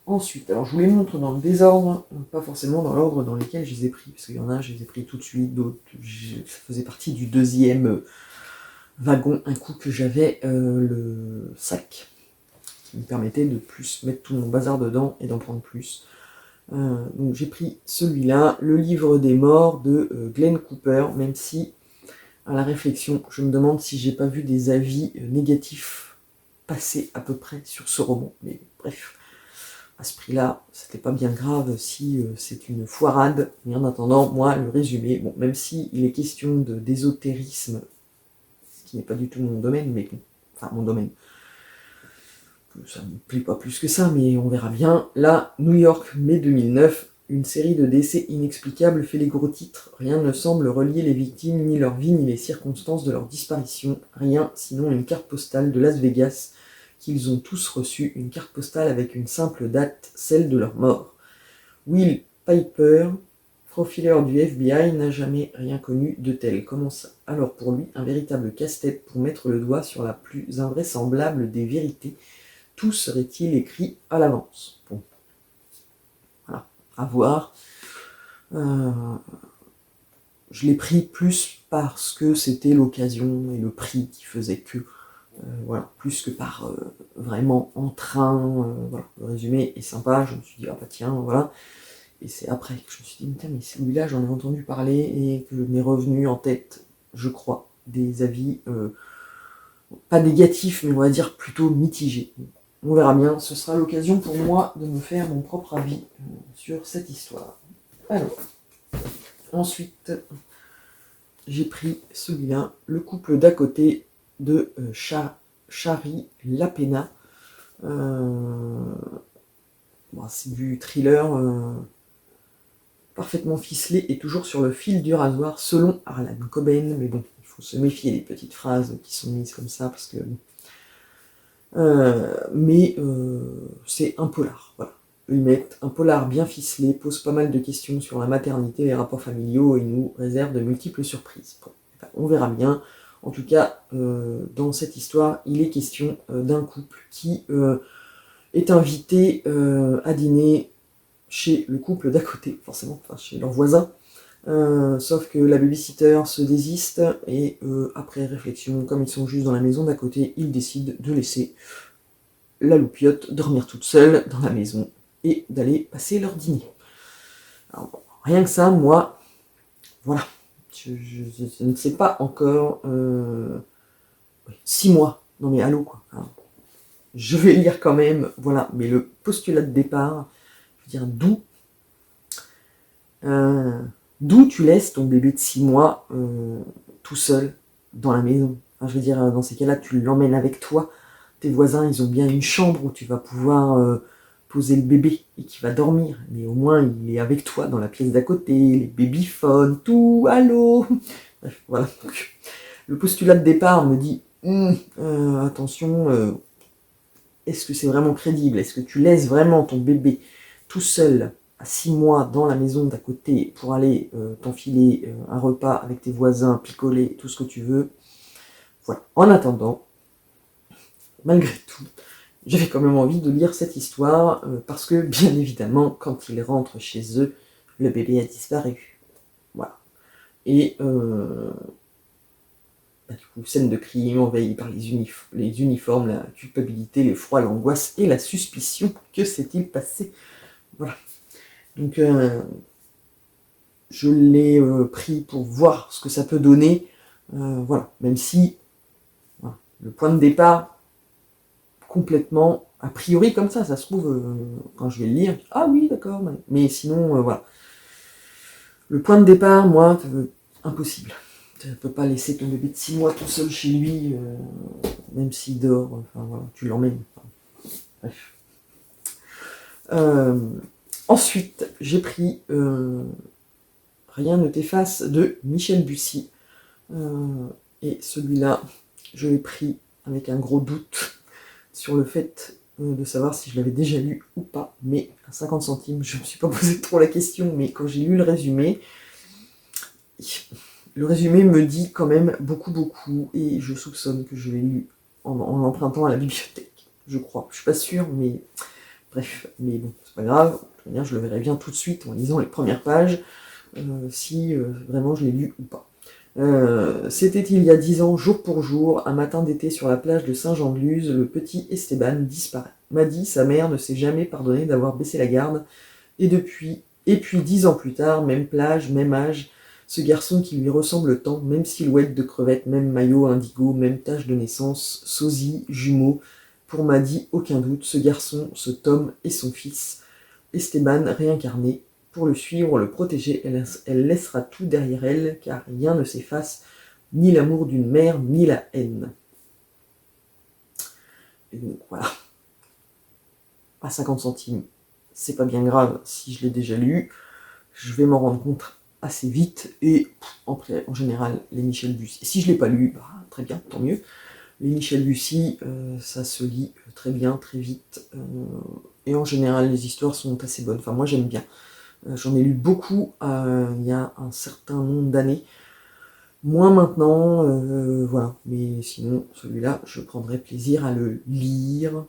Ensuite, alors je vous les montre dans le désordre, pas forcément dans l'ordre dans lequel je les ai pris, parce qu'il y en a, je les ai pris tout de suite, d'autres, ça faisait partie du deuxième wagon, un coup que j'avais le sac, qui me permettait de plus mettre tout mon bazar dedans et d'en prendre plus. Donc j'ai pris celui-là, Le Livre des Morts de Glenn Cooper, même si, à la réflexion, je me demande si j'ai pas vu des avis négatifs passer à peu près sur ce roman, mais bref. À ce prix-là, c'était pas bien grave si c'est une foirade. Mais en attendant, moi, le résumé, bon, même si il est question d'ésotérisme, ce qui n'est pas du tout mon domaine, mais bon, enfin mon domaine, ça me plaît pas plus que ça, mais on verra bien. Là, New York, mai 2009, une série de décès inexplicables fait les gros titres. Rien ne semble relier les victimes, ni leur vie, ni les circonstances de leur disparition. Rien, sinon une carte postale de Las Vegas, qu'ils ont tous reçu, une carte postale avec une simple date, celle de leur mort. Will Piper, profileur du FBI, n'a jamais rien connu de tel. Commence alors pour lui un véritable casse-tête pour mettre le doigt sur la plus invraisemblable des vérités. Tout serait-il écrit à l'avance? Bon, voilà, à voir. Je l'ai pris plus parce que c'était l'occasion et le prix qui faisait que. Voilà, plus que par vraiment entrain. Voilà, le résumé est sympa, je me suis dit, ah bah tiens, voilà. Et c'est après que je me suis dit, mais celui-là, j'en ai entendu parler et que m'est revenu en tête, je crois, des avis, pas négatifs, mais on va dire plutôt mitigés. On verra bien, ce sera l'occasion pour moi de me faire mon propre avis sur cette histoire. Alors, Ensuite, j'ai pris celui-là, Le couple d'à côté de Shari Lapena. C'est du thriller parfaitement ficelé et toujours sur le fil du rasoir, selon Harlan Coben. Mais bon, il faut se méfier des petites phrases qui sont mises comme ça, parce que... c'est un polar, voilà. Ils mettent un polar bien ficelé, pose pas mal de questions sur la maternité, les rapports familiaux, et nous réserve de multiples surprises. Bon, on verra bien. En tout cas, dans cette histoire, il est question d'un couple qui est invité à dîner chez le couple d'à côté, forcément, enfin chez leur voisin. Sauf que la babysitter se désiste et après réflexion, comme ils sont juste dans la maison d'à côté, ils décident de laisser la loupiote dormir toute seule dans la maison et d'aller passer leur dîner. Alors, bon, rien que ça, moi, voilà, je ne sais pas encore 6 mois. Non mais allô quoi. Alors, je vais lire quand même, voilà, mais le postulat de départ, je veux dire, d'où tu laisses ton bébé de 6 mois tout seul dans la maison. Enfin, je veux dire, dans ces cas-là, tu l'emmènes avec toi. Tes voisins, ils ont bien une chambre où tu vas pouvoir poser le bébé et qui va dormir. Mais au moins, il est avec toi dans la pièce d'à côté, les babyphones, tout, allô. Bref, voilà. Donc, le postulat de départ me dit, attention, est-ce que c'est vraiment crédible? Est-ce que tu laisses vraiment ton bébé tout seul à 6 mois dans la maison d'à côté pour aller t'enfiler un repas avec tes voisins, picoler, tout ce que tu veux? Voilà. En attendant, malgré tout, j'avais quand même envie de lire cette histoire parce que, bien évidemment, quand ils rentrent chez eux, le bébé a disparu. Voilà. Et du coup, scène de crime envahie par les uniformes, la culpabilité, l'effroi, l'angoisse et la suspicion. Que s'est-il passé? Voilà. Donc, je l'ai pris pour voir ce que ça peut donner. Voilà. Même si voilà, le point de départ, complètement, a priori comme ça se trouve, quand je vais le lire, ah oui, d'accord. Mais sinon, voilà. Le point de départ, moi, impossible. Tu ne peux pas laisser ton bébé de 6 mois tout seul chez lui, même s'il dort, enfin voilà, tu l'emmènes. Enfin, bref. Ensuite, j'ai pris Rien ne t'efface de Michel Bussy. Et celui-là, je l'ai pris avec un gros doute sur le fait de savoir si je l'avais déjà lu ou pas. Mais à 50 centimes, je ne me suis pas posé trop la question, mais quand j'ai lu le résumé me dit quand même beaucoup, et je soupçonne que je l'ai lu en l'empruntant à la bibliothèque, je crois. Je suis pas sûre, mais bref, mais bon, c'est pas grave. Je le verrai bien tout de suite en lisant les premières pages, si vraiment je l'ai lu ou pas. C'était il y a 10 ans, jour pour jour, un matin d'été sur la plage de Saint-Jean-de-Luz, le petit Esteban disparaît. Maddy, sa mère, ne s'est jamais pardonné d'avoir baissé la garde, et puis 10 ans plus tard, même plage, même âge, ce garçon qui lui ressemble tant, même silhouette de crevette, même maillot indigo, même tache de naissance, sosie, jumeaux, pour Maddy, aucun doute, ce garçon, ce Tom est son fils, Esteban réincarné. Pour le suivre, le protéger, elle laissera tout derrière elle, car rien ne s'efface, ni l'amour d'une mère, ni la haine. Et donc voilà. À 50 centimes, c'est pas bien grave si je l'ai déjà lu. Je vais m'en rendre compte assez vite, et en général, les Michel Bussy. Si je l'ai pas lu, très bien, tant mieux. Les Michel Bussy, ça se lit très bien, très vite, et en général, les histoires sont assez bonnes. Enfin, moi, j'aime bien. J'en ai lu beaucoup il y a un certain nombre d'années. Moins maintenant, voilà. Mais sinon, celui-là, je prendrais plaisir à le lire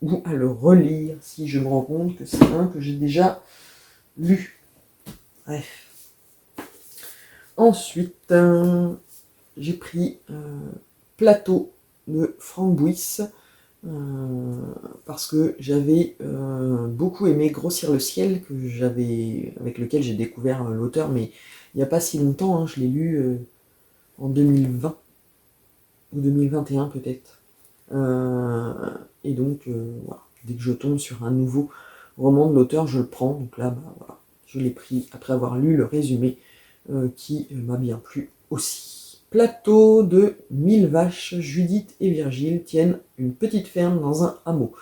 ou à le relire si je me rends compte que c'est un que j'ai déjà lu. Bref. Ensuite, j'ai pris Plateau de Franck Bouys. Parce que j'avais beaucoup aimé Grossir le ciel, avec lequel j'ai découvert l'auteur, mais il n'y a pas si longtemps, hein, je l'ai lu en 2020 ou 2021 peut-être. Et donc, voilà, dès que je tombe sur un nouveau roman de l'auteur, je le prends. Donc là, voilà, je l'ai pris après avoir lu le résumé qui m'a bien plu aussi. Plateau de 1000 vaches, Judith et Virgile tiennent une petite ferme dans un hameau.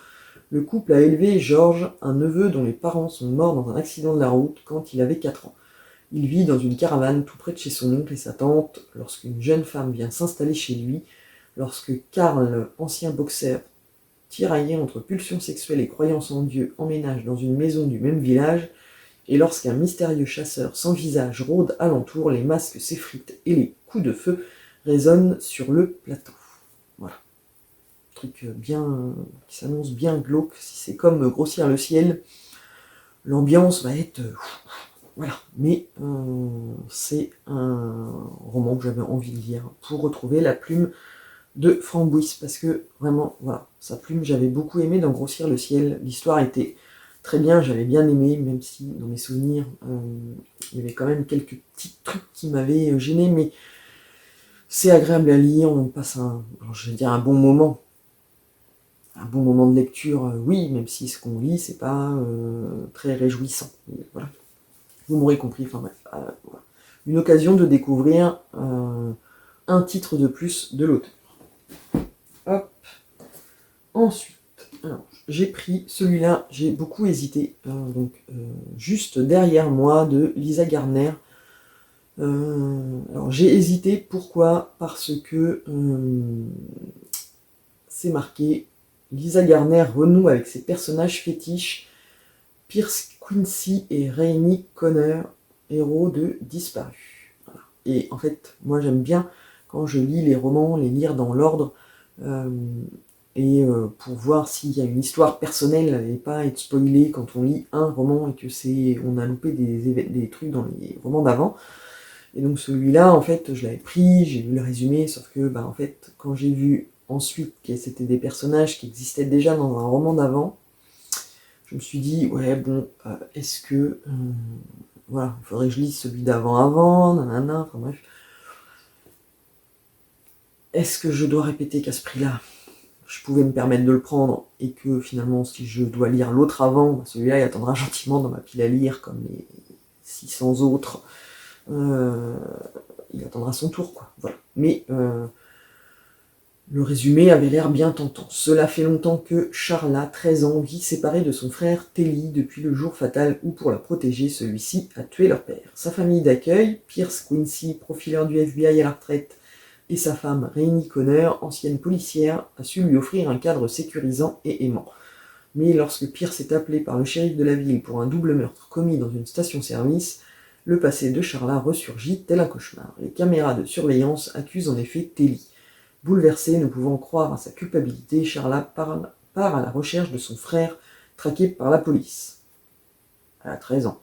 Le couple a élevé Georges, un neveu dont les parents sont morts dans un accident de la route quand il avait 4 ans. Il vit dans une caravane tout près de chez son oncle et sa tante lorsqu'une jeune femme vient s'installer chez lui, lorsque Karl, ancien boxeur, tiraillé entre pulsions sexuelles et croyances en Dieu, emménage dans une maison du même village, et lorsqu'un mystérieux chasseur sans visage rôde alentour, les masques s'effritent et les coups de feu résonnent sur le plateau. Voilà. Truc bien qui s'annonce bien glauque. Si c'est comme Grossir le ciel, l'ambiance va être voilà. Mais c'est un roman que j'avais envie de lire pour retrouver la plume de Framboise, parce que vraiment, voilà, sa plume, j'avais beaucoup aimé dans Grossir le ciel. L'histoire était très bien, j'avais bien aimé, même si dans mes souvenirs, il y avait quand même quelques petits trucs qui m'avaient gêné, mais c'est agréable à lire, on passe je vais dire un bon moment. Un bon moment de lecture, oui, même si ce qu'on lit, c'est pas très réjouissant. Mais voilà. Vous m'aurez compris, enfin bref. Voilà. Une occasion de découvrir un titre de plus de l'auteur. Hop. Ensuite, alors, j'ai pris celui-là, j'ai beaucoup hésité, juste derrière moi, de Lisa Gardner. Alors j'ai hésité, pourquoi? Parce que c'est marqué, Lisa Gardner renoue avec ses personnages fétiches, Pierce Quincy et Rainey Connor, héros de Disparu. Voilà. Et en fait, moi j'aime bien, quand je lis les romans, les lire dans l'ordre, pour voir s'il y a une histoire personnelle et pas être spoilé quand on lit un roman et que on a loupé des trucs dans les romans d'avant. Et donc celui-là, en fait, je l'avais pris, j'ai lu le résumé, sauf que, en fait, quand j'ai vu ensuite que c'était des personnages qui existaient déjà dans un roman d'avant, je me suis dit, ouais, bon, est-ce que... voilà, il faudrait que je lise celui d'avant, nanana, enfin bref. Est-ce que je dois répéter qu'à ce prix-là, je pouvais me permettre de le prendre, et que finalement, si je dois lire l'autre avant, celui-là, il attendra gentiment dans ma pile à lire, comme les 600 autres. Il attendra son tour, quoi. Voilà. Mais le résumé avait l'air bien tentant. Cela fait longtemps que Charla, 13 ans, vit séparée de son frère Telly depuis le jour fatal où, pour la protéger, celui-ci a tué leur père. Sa famille d'accueil, Pierce Quincy, profileur du FBI à la retraite, et sa femme, Rainey Connor, ancienne policière, a su lui offrir un cadre sécurisant et aimant. Mais lorsque Pierce est appelé par le shérif de la ville pour un double meurtre commis dans une station-service, le passé de Charla ressurgit tel un cauchemar. Les caméras de surveillance accusent en effet Telly. Bouleversé, ne pouvant croire à sa culpabilité, Charla part à la recherche de son frère, traqué par la police. Elle a 13 ans.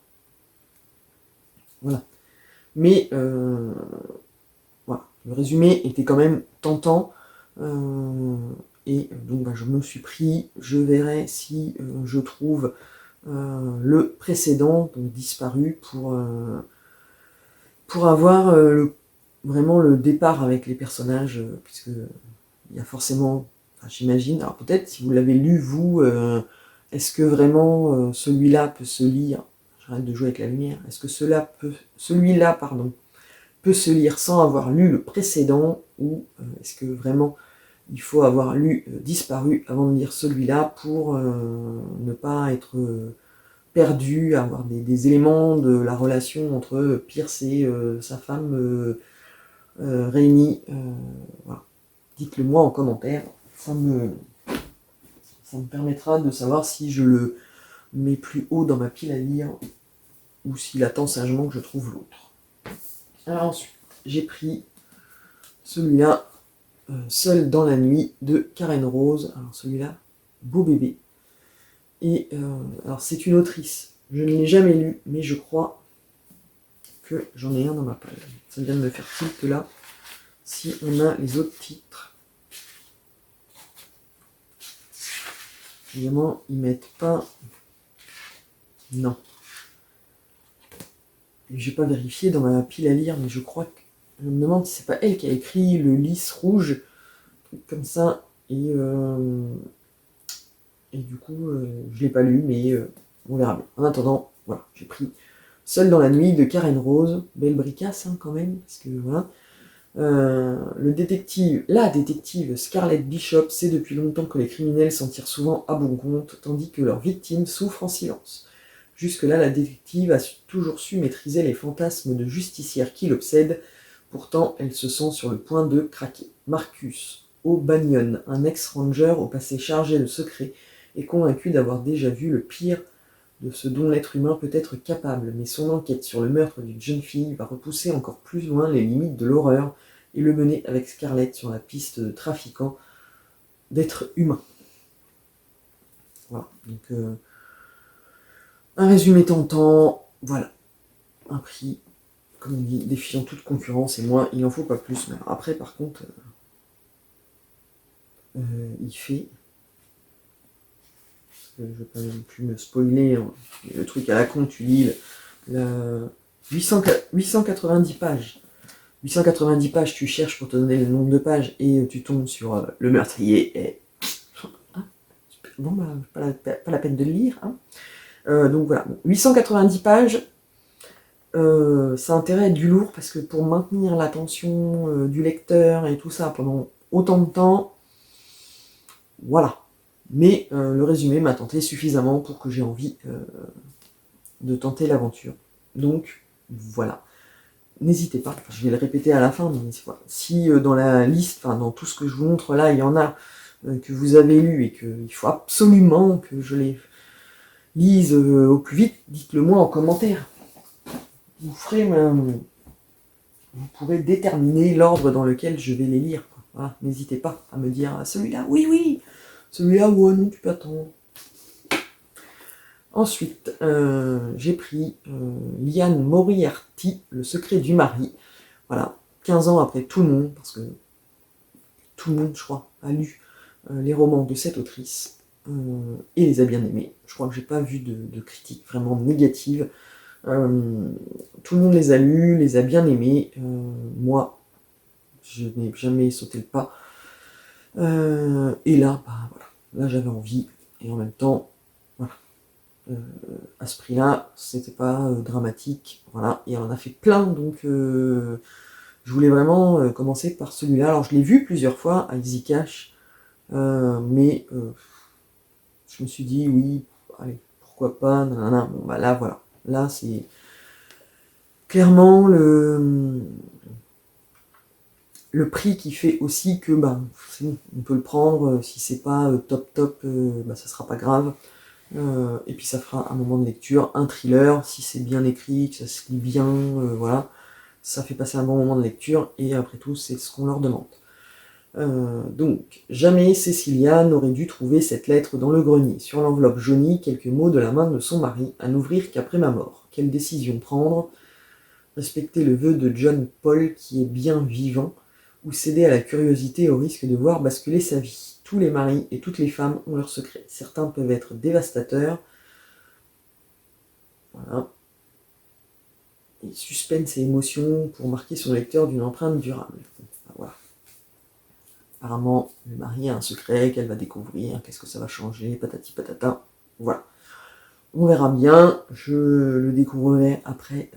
Voilà. Mais, voilà. Le résumé était quand même tentant. Et donc, je me suis pris. Je verrai si je trouve le précédent, donc Disparu, pour avoir vraiment le départ avec les personnages, puisque il y a forcément, j'imagine, alors peut-être si vous l'avez lu vous, est-ce que vraiment celui-là peut se lire, j'arrête de jouer avec la lumière, est-ce que celui-là peut se lire sans avoir lu le précédent, ou est-ce que vraiment il faut avoir lu Disparu avant de lire celui-là pour ne pas être perdu, avoir des éléments de la relation entre Pierce et sa femme Rainey. Voilà. Dites-le moi en commentaire, ça me permettra de savoir si je le mets plus haut dans ma pile à lire ou s'il attend sagement que je trouve l'autre. Alors ensuite, j'ai pris celui-là, Seul dans la nuit, de Karen Rose. Alors celui-là, beau bébé. Et alors c'est une autrice, je ne l'ai jamais lu, mais je crois que j'en ai un dans ma page. Ça vient de me faire tilt là. Si on a les autres titres. Évidemment, ils mettent pas... Non. J'ai pas vérifié dans ma pile à lire, mais je crois que... Je me demande si c'est pas elle qui a écrit Le Lys Rouge, truc comme ça, et du coup, je l'ai pas lu, mais on verra bien. En attendant, voilà, j'ai pris Seul dans la nuit de Karen Rose, belle bricasse hein, quand même, parce que voilà. La détective Scarlett Bishop sait depuis longtemps que les criminels s'en tirent souvent à bon compte, tandis que leurs victimes souffrent en silence. Jusque-là, la détective a toujours su maîtriser les fantasmes de justicière qui l'obsèdent, pourtant elle se sent sur le point de craquer. Marcus O'Banion, un ex-ranger au passé chargé de secrets, est convaincu d'avoir déjà vu le pire de ce dont l'être humain peut être capable, mais son enquête sur le meurtre d'une jeune fille va repousser encore plus loin les limites de l'horreur et le mener avec Scarlett sur la piste de trafiquants d'êtres humains. Voilà, donc un résumé tentant, voilà, un prix, comme on dit, défiant toute concurrence, et moi, il n'en faut pas plus, mais après, par contre, il fait... Je ne vais pas non plus me spoiler, hein. Le truc à la con, tu lis 890 pages. 890 pages, tu cherches pour te donner le nombre de pages et tu tombes sur le meurtrier. Et... Bon, bah, pas la peine de le lire. Hein. Donc voilà, 890 pages, ça a intérêt à être du lourd parce que pour maintenir l'attention du lecteur et tout ça pendant autant de temps, voilà. Mais le résumé m'a tenté suffisamment pour que j'ai envie de tenter l'aventure. Donc voilà. N'hésitez pas, je vais le répéter à la fin, mais si dans la liste, enfin dans tout ce que je vous montre là, il y en a que vous avez lu et qu'il faut absolument que je les lise au plus vite, dites-le moi en commentaire. Vous pourrez déterminer l'ordre dans lequel je vais les lire. Voilà, n'hésitez pas à me dire celui-là, oui, celui-là, ouais, non, tu peux attendre. Ensuite, j'ai pris Liane Moriarty, Le secret du mari. Voilà, 15 ans après tout le monde, parce que tout le monde, je crois, a lu les romans de cette autrice et les a bien aimés. Je crois que j'ai pas vu de critiques vraiment négatives. Tout le monde les a lus, les a bien aimés. Moi, je n'ai jamais sauté le pas. Et là, bah, voilà. Là, j'avais envie. Et en même temps, voilà. À ce prix-là, c'était pas dramatique. Voilà. Et on en a fait plein, donc je voulais vraiment commencer par celui-là. Alors, je l'ai vu plusieurs fois à Easy Cash, mais je me suis dit, oui, allez, pourquoi pas, nanana. Bon, bah là, voilà. Là, c'est clairement le prix qui fait aussi que bah, c'est bon, on peut le prendre, si c'est pas top, bah, ça sera pas grave. Et puis ça fera un moment de lecture, un thriller, si c'est bien écrit, que ça se lit bien, voilà, ça fait passer un bon moment de lecture, et après tout, c'est ce qu'on leur demande. Donc, jamais Cécilia n'aurait dû trouver cette lettre dans le grenier. Sur l'enveloppe jaunie, quelques mots de la main de son mari, à n'ouvrir qu'après ma mort. Quelle décision prendre? Respecter le vœu de John Paul qui est bien vivant, ou céder à la curiosité au risque de voir basculer sa vie. Tous les maris et toutes les femmes ont leurs secrets. Certains peuvent être dévastateurs. Voilà. Et suspense et émotion pour marquer son lecteur d'une empreinte durable. Voilà. Apparemment, le mari a un secret qu'elle va découvrir, qu'est-ce que ça va changer, patati patata. Voilà. On verra bien, je le découvrirai après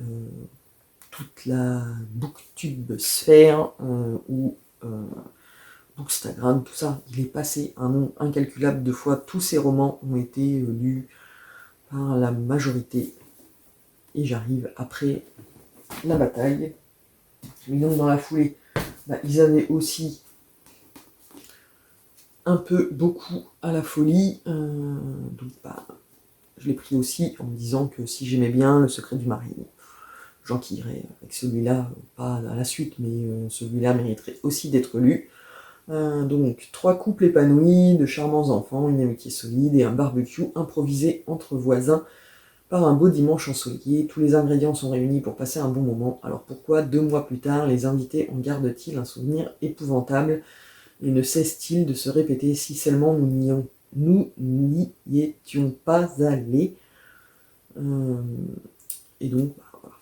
toute la booktube sphère ou Bookstagram, tout ça. Il est passé un nombre incalculable de fois. Tous ces romans ont été lus par la majorité. Et j'arrive après la bataille. Mais donc dans la foulée, bah, ils avaient aussi un peu beaucoup à la folie. Donc bah, je l'ai pris aussi en me disant que si j'aimais bien Le secret du mari, j'enquillerais avec celui-là, pas à la suite, mais celui-là mériterait aussi d'être lu. Donc 3 couples épanouis, de charmants enfants, une amitié solide et un barbecue improvisé entre voisins par un beau dimanche ensoleillé. Tous les ingrédients sont réunis pour passer un bon moment. Alors pourquoi 2 mois plus tard, les invités en gardent-ils un souvenir épouvantable et ne cessent-ils de se répéter si seulement nous n'y étions pas allés? Et donc, bah, voilà.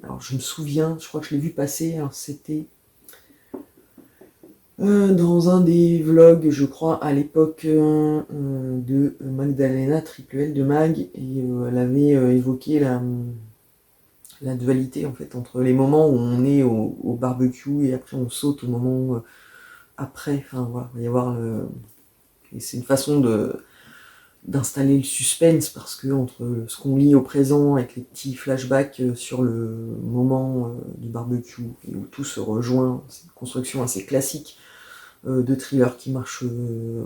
Alors je me souviens, je crois que je l'ai vu passer, alors c'était Dans un des vlogs, je crois, à l'époque de Magdalena, triple L de Mag, et elle avait évoqué la dualité en fait entre les moments où on est au barbecue et après on saute au moment après. Enfin voilà, il va y avoir et c'est une façon d'installer le suspense parce que entre ce qu'on lit au présent avec les petits flashbacks sur le moment du barbecue et où tout se rejoint, c'est une construction assez classique de thriller qui marche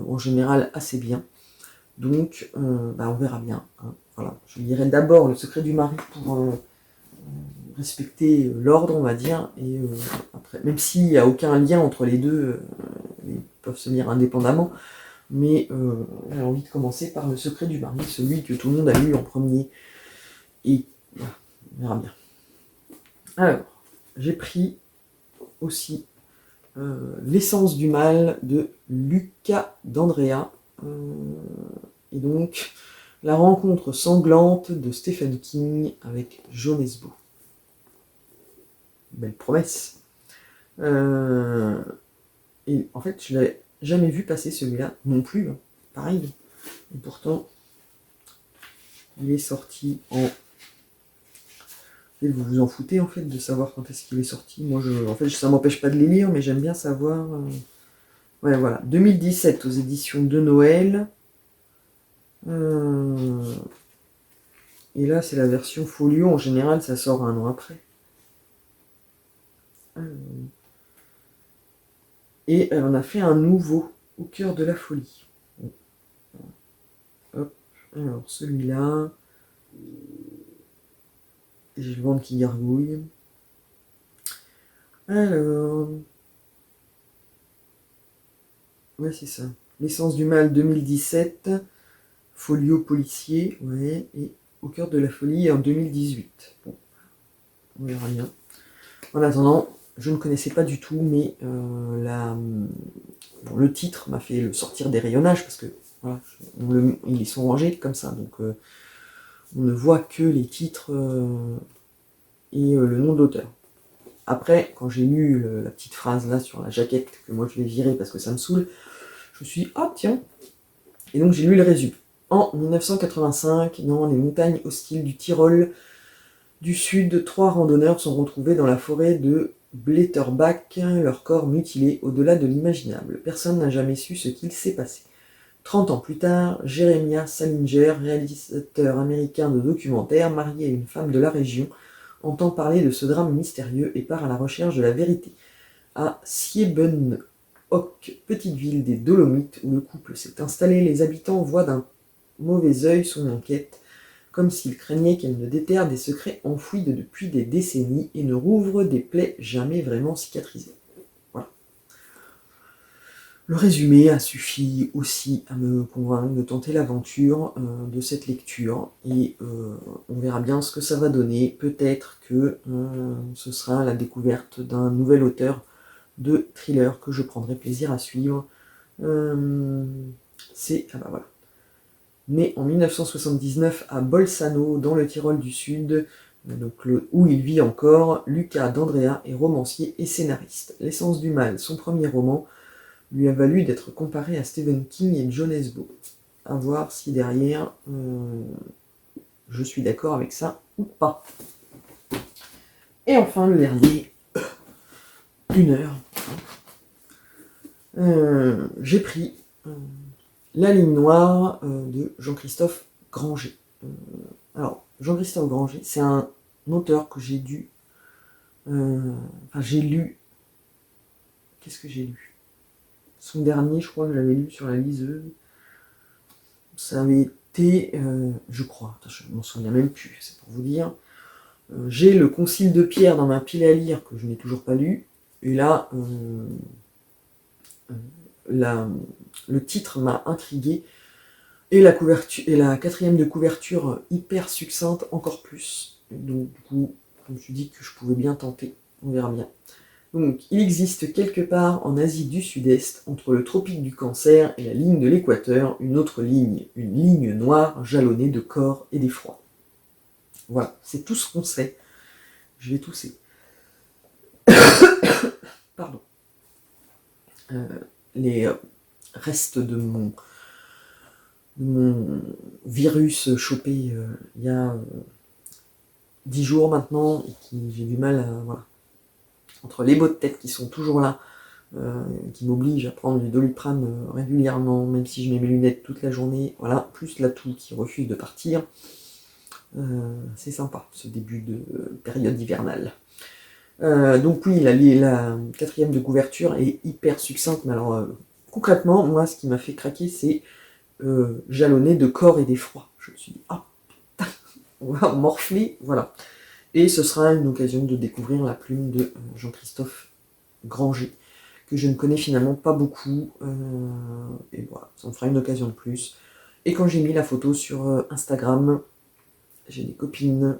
en général assez bien. Donc on verra bien. Hein. Voilà. Je lirai d'abord Le Secret du Mari pour respecter l'ordre, on va dire, et après, même s'il n'y a aucun lien entre les deux, ils peuvent se lire indépendamment, mais j'ai envie de commencer par Le Secret du Mari, celui que tout le monde a lu en premier, et voilà, on verra bien. Alors, j'ai pris aussi L'essence du mal de Luca d'Andrea, et donc la rencontre sanglante de Stephen King avec John Esbo. Belle promesse. Et en fait, je l'avais jamais vu passer celui-là non plus. Hein. Pareil. Et pourtant, il est sorti en. Et vous vous en foutez en fait de savoir quand est-ce qu'il est sorti. Moi, en fait, ça m'empêche pas de les lire, mais j'aime bien savoir. Ouais, voilà. 2017 aux éditions de Noël. Et là, c'est la version folio. En général, ça sort un an après. Et elle en a fait un nouveau, Au cœur de la folie. Hop. Alors, celui-là. J'ai le ventre qui gargouille. Alors. Ouais, c'est ça. L'essence du mal 2017. Folio policier. Ouais. Et Au cœur de la folie en 2018. Bon. On verra bien. En attendant, je ne connaissais pas du tout, mais le titre m'a fait le sortir des rayonnages parce que voilà, ils sont rangés comme ça. Donc on ne voit que les titres et le nom de l'auteur. Après, quand j'ai lu la petite phrase là sur la jaquette, que moi je vais virer parce que ça me saoule, je me suis dit, ah tiens. Et donc j'ai lu le résumé. En 1985, dans les montagnes hostiles du Tyrol du Sud, 3 randonneurs sont retrouvés dans la forêt de Blätterbach, leur corps mutilé au-delà de l'imaginable. Personne n'a jamais su ce qu'il s'est passé. 30 ans plus tard, Jeremiah Salinger, réalisateur américain de documentaires, marié à une femme de la région, entend parler de ce drame mystérieux et part à la recherche de la vérité. À Siebenhoek, petite ville des Dolomites où le couple s'est installé, les habitants voient d'un mauvais œil son enquête, comme s'ils craignaient qu'elle ne déterre des secrets enfouis depuis des décennies et ne rouvre des plaies jamais vraiment cicatrisées. Voilà. Le résumé a suffi aussi à me convaincre de tenter l'aventure de cette lecture et on verra bien ce que ça va donner. Peut-être que ce sera la découverte d'un nouvel auteur de thriller que je prendrai plaisir à suivre. C'est... Ah bah voilà. Né en 1979 à Bolzano, dans le Tyrol du Sud, où il vit encore, Luca d'Andrea est romancier et scénariste. L'essence du mal, son premier roman, lui a valu d'être comparé à Stephen King et John Esbo. À voir si derrière, je suis d'accord avec ça ou pas. Et enfin, le dernier, 1 heure. J'ai pris La ligne noire de Jean-Christophe Granger. Alors, Jean-Christophe Granger, c'est un auteur que j'ai dû... j'ai lu... Qu'est-ce que j'ai lu? Son dernier, je crois que je l'avais lu sur la liseuse. Ça avait été... je crois, je m'en souviens même plus, c'est pour vous dire. J'ai Le Concile de Pierre dans ma pile à lire, que je n'ai toujours pas lu. Et là, le titre m'a intrigué. Et la 4e de couverture hyper succincte encore plus. Donc du coup, je me suis dit que je pouvais bien tenter. On verra bien. Donc, il existe quelque part en Asie du Sud-Est, entre le tropique du Cancer et la ligne de l'équateur, une autre ligne, une ligne noire jalonnée de corps et d'effroi. Voilà, c'est tout ce qu'on sait. Je vais tousser. Pardon. les restes de mon virus chopé il y a 10 jours maintenant, et j'ai du mal à... Voilà. Entre les maux de tête qui sont toujours là, qui m'obligent à prendre du Doliprane régulièrement, même si je mets mes lunettes toute la journée, voilà, plus la toux qui refuse de partir. C'est sympa, ce début de période hivernale. Donc oui, la quatrième de couverture est hyper succincte, mais alors concrètement, moi, ce qui m'a fait craquer, c'est jalonné de corps et d'effroi. Je me suis dit, ah putain, on va morfler, voilà. Et ce sera une occasion de découvrir la plume de Jean-Christophe Granger, que je ne connais finalement pas beaucoup, et voilà, ça me fera une occasion de plus. Et quand j'ai mis la photo sur Instagram, j'ai des copines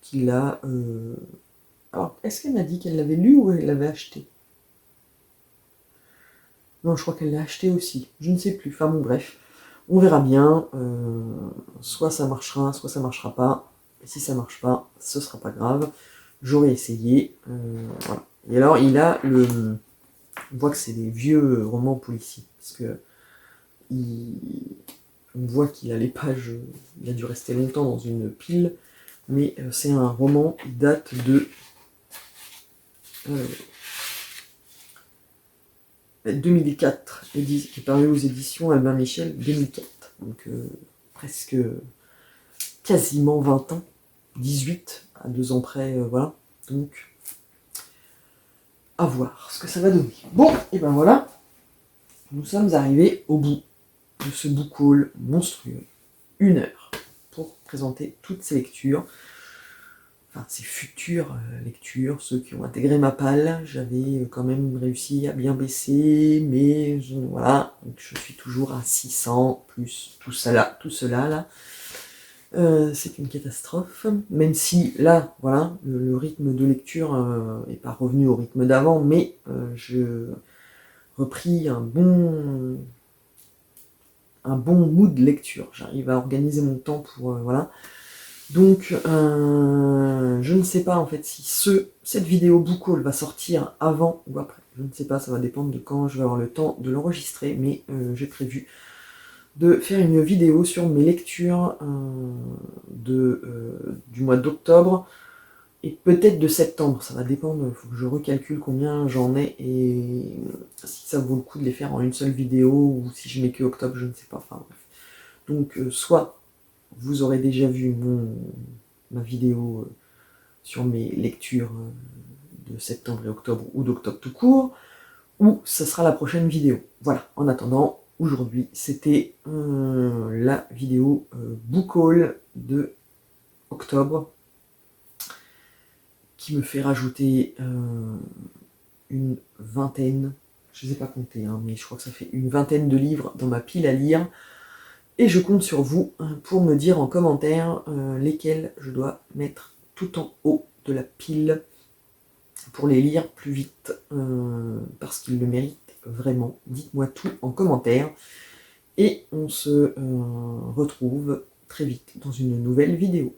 qui l'a... Alors, est-ce qu'elle m'a dit qu'elle l'avait lu ou elle l'avait acheté? Non, je crois qu'elle l'a acheté aussi, je ne sais plus, enfin bon bref, on verra bien, soit ça marchera, soit ça marchera pas, et si ça marche pas, ce sera pas grave, j'aurais essayé, voilà. Et alors, il a le... On voit que c'est des vieux romans policiers, parce que on voit qu'il a les pages, il a dû rester longtemps dans une pile, mais c'est un roman, il date de 2004, qui est paru aux éditions Albin Michel, 2004, donc presque quasiment 20 ans, 18 à 2 ans près, voilà, donc à voir ce que ça va donner. Bon, et ben voilà, nous sommes arrivés au bout de ce book haul monstrueux, 1 heure, pour présenter toutes ces lectures, enfin ces futures lectures, ceux qui ont intégré ma palle. J'avais quand même réussi à bien baisser, mais voilà, donc je suis toujours à 600, plus tout cela là. C'est une catastrophe, même si là, voilà, le rythme de lecture n'est pas revenu au rythme d'avant, mais je repris un bon mood de lecture. J'arrive à organiser mon temps pour... voilà. Donc, je ne sais pas en fait si cette vidéo book haul va sortir avant ou après. Je ne sais pas, ça va dépendre de quand je vais avoir le temps de l'enregistrer, mais j'ai prévu de faire une vidéo sur mes lectures du mois d'octobre et peut-être de septembre. Ça va dépendre, il faut que je recalcule combien j'en ai et si ça vaut le coup de les faire en une seule vidéo ou si je mets que octobre, je ne sais pas. Enfin bref. Donc, soit vous aurez déjà vu ma vidéo sur mes lectures de septembre et octobre ou d'octobre tout court, ou ce sera la prochaine vidéo. Voilà, en attendant, aujourd'hui c'était la vidéo book haul de octobre qui me fait rajouter une vingtaine, je ne sais pas compter, hein, mais je crois que ça fait une vingtaine de livres dans ma pile à lire. Et je compte sur vous pour me dire en commentaire lesquels je dois mettre tout en haut de la pile pour les lire plus vite, parce qu'ils le méritent vraiment. Dites-moi tout en commentaire. Et on se retrouve très vite dans une nouvelle vidéo.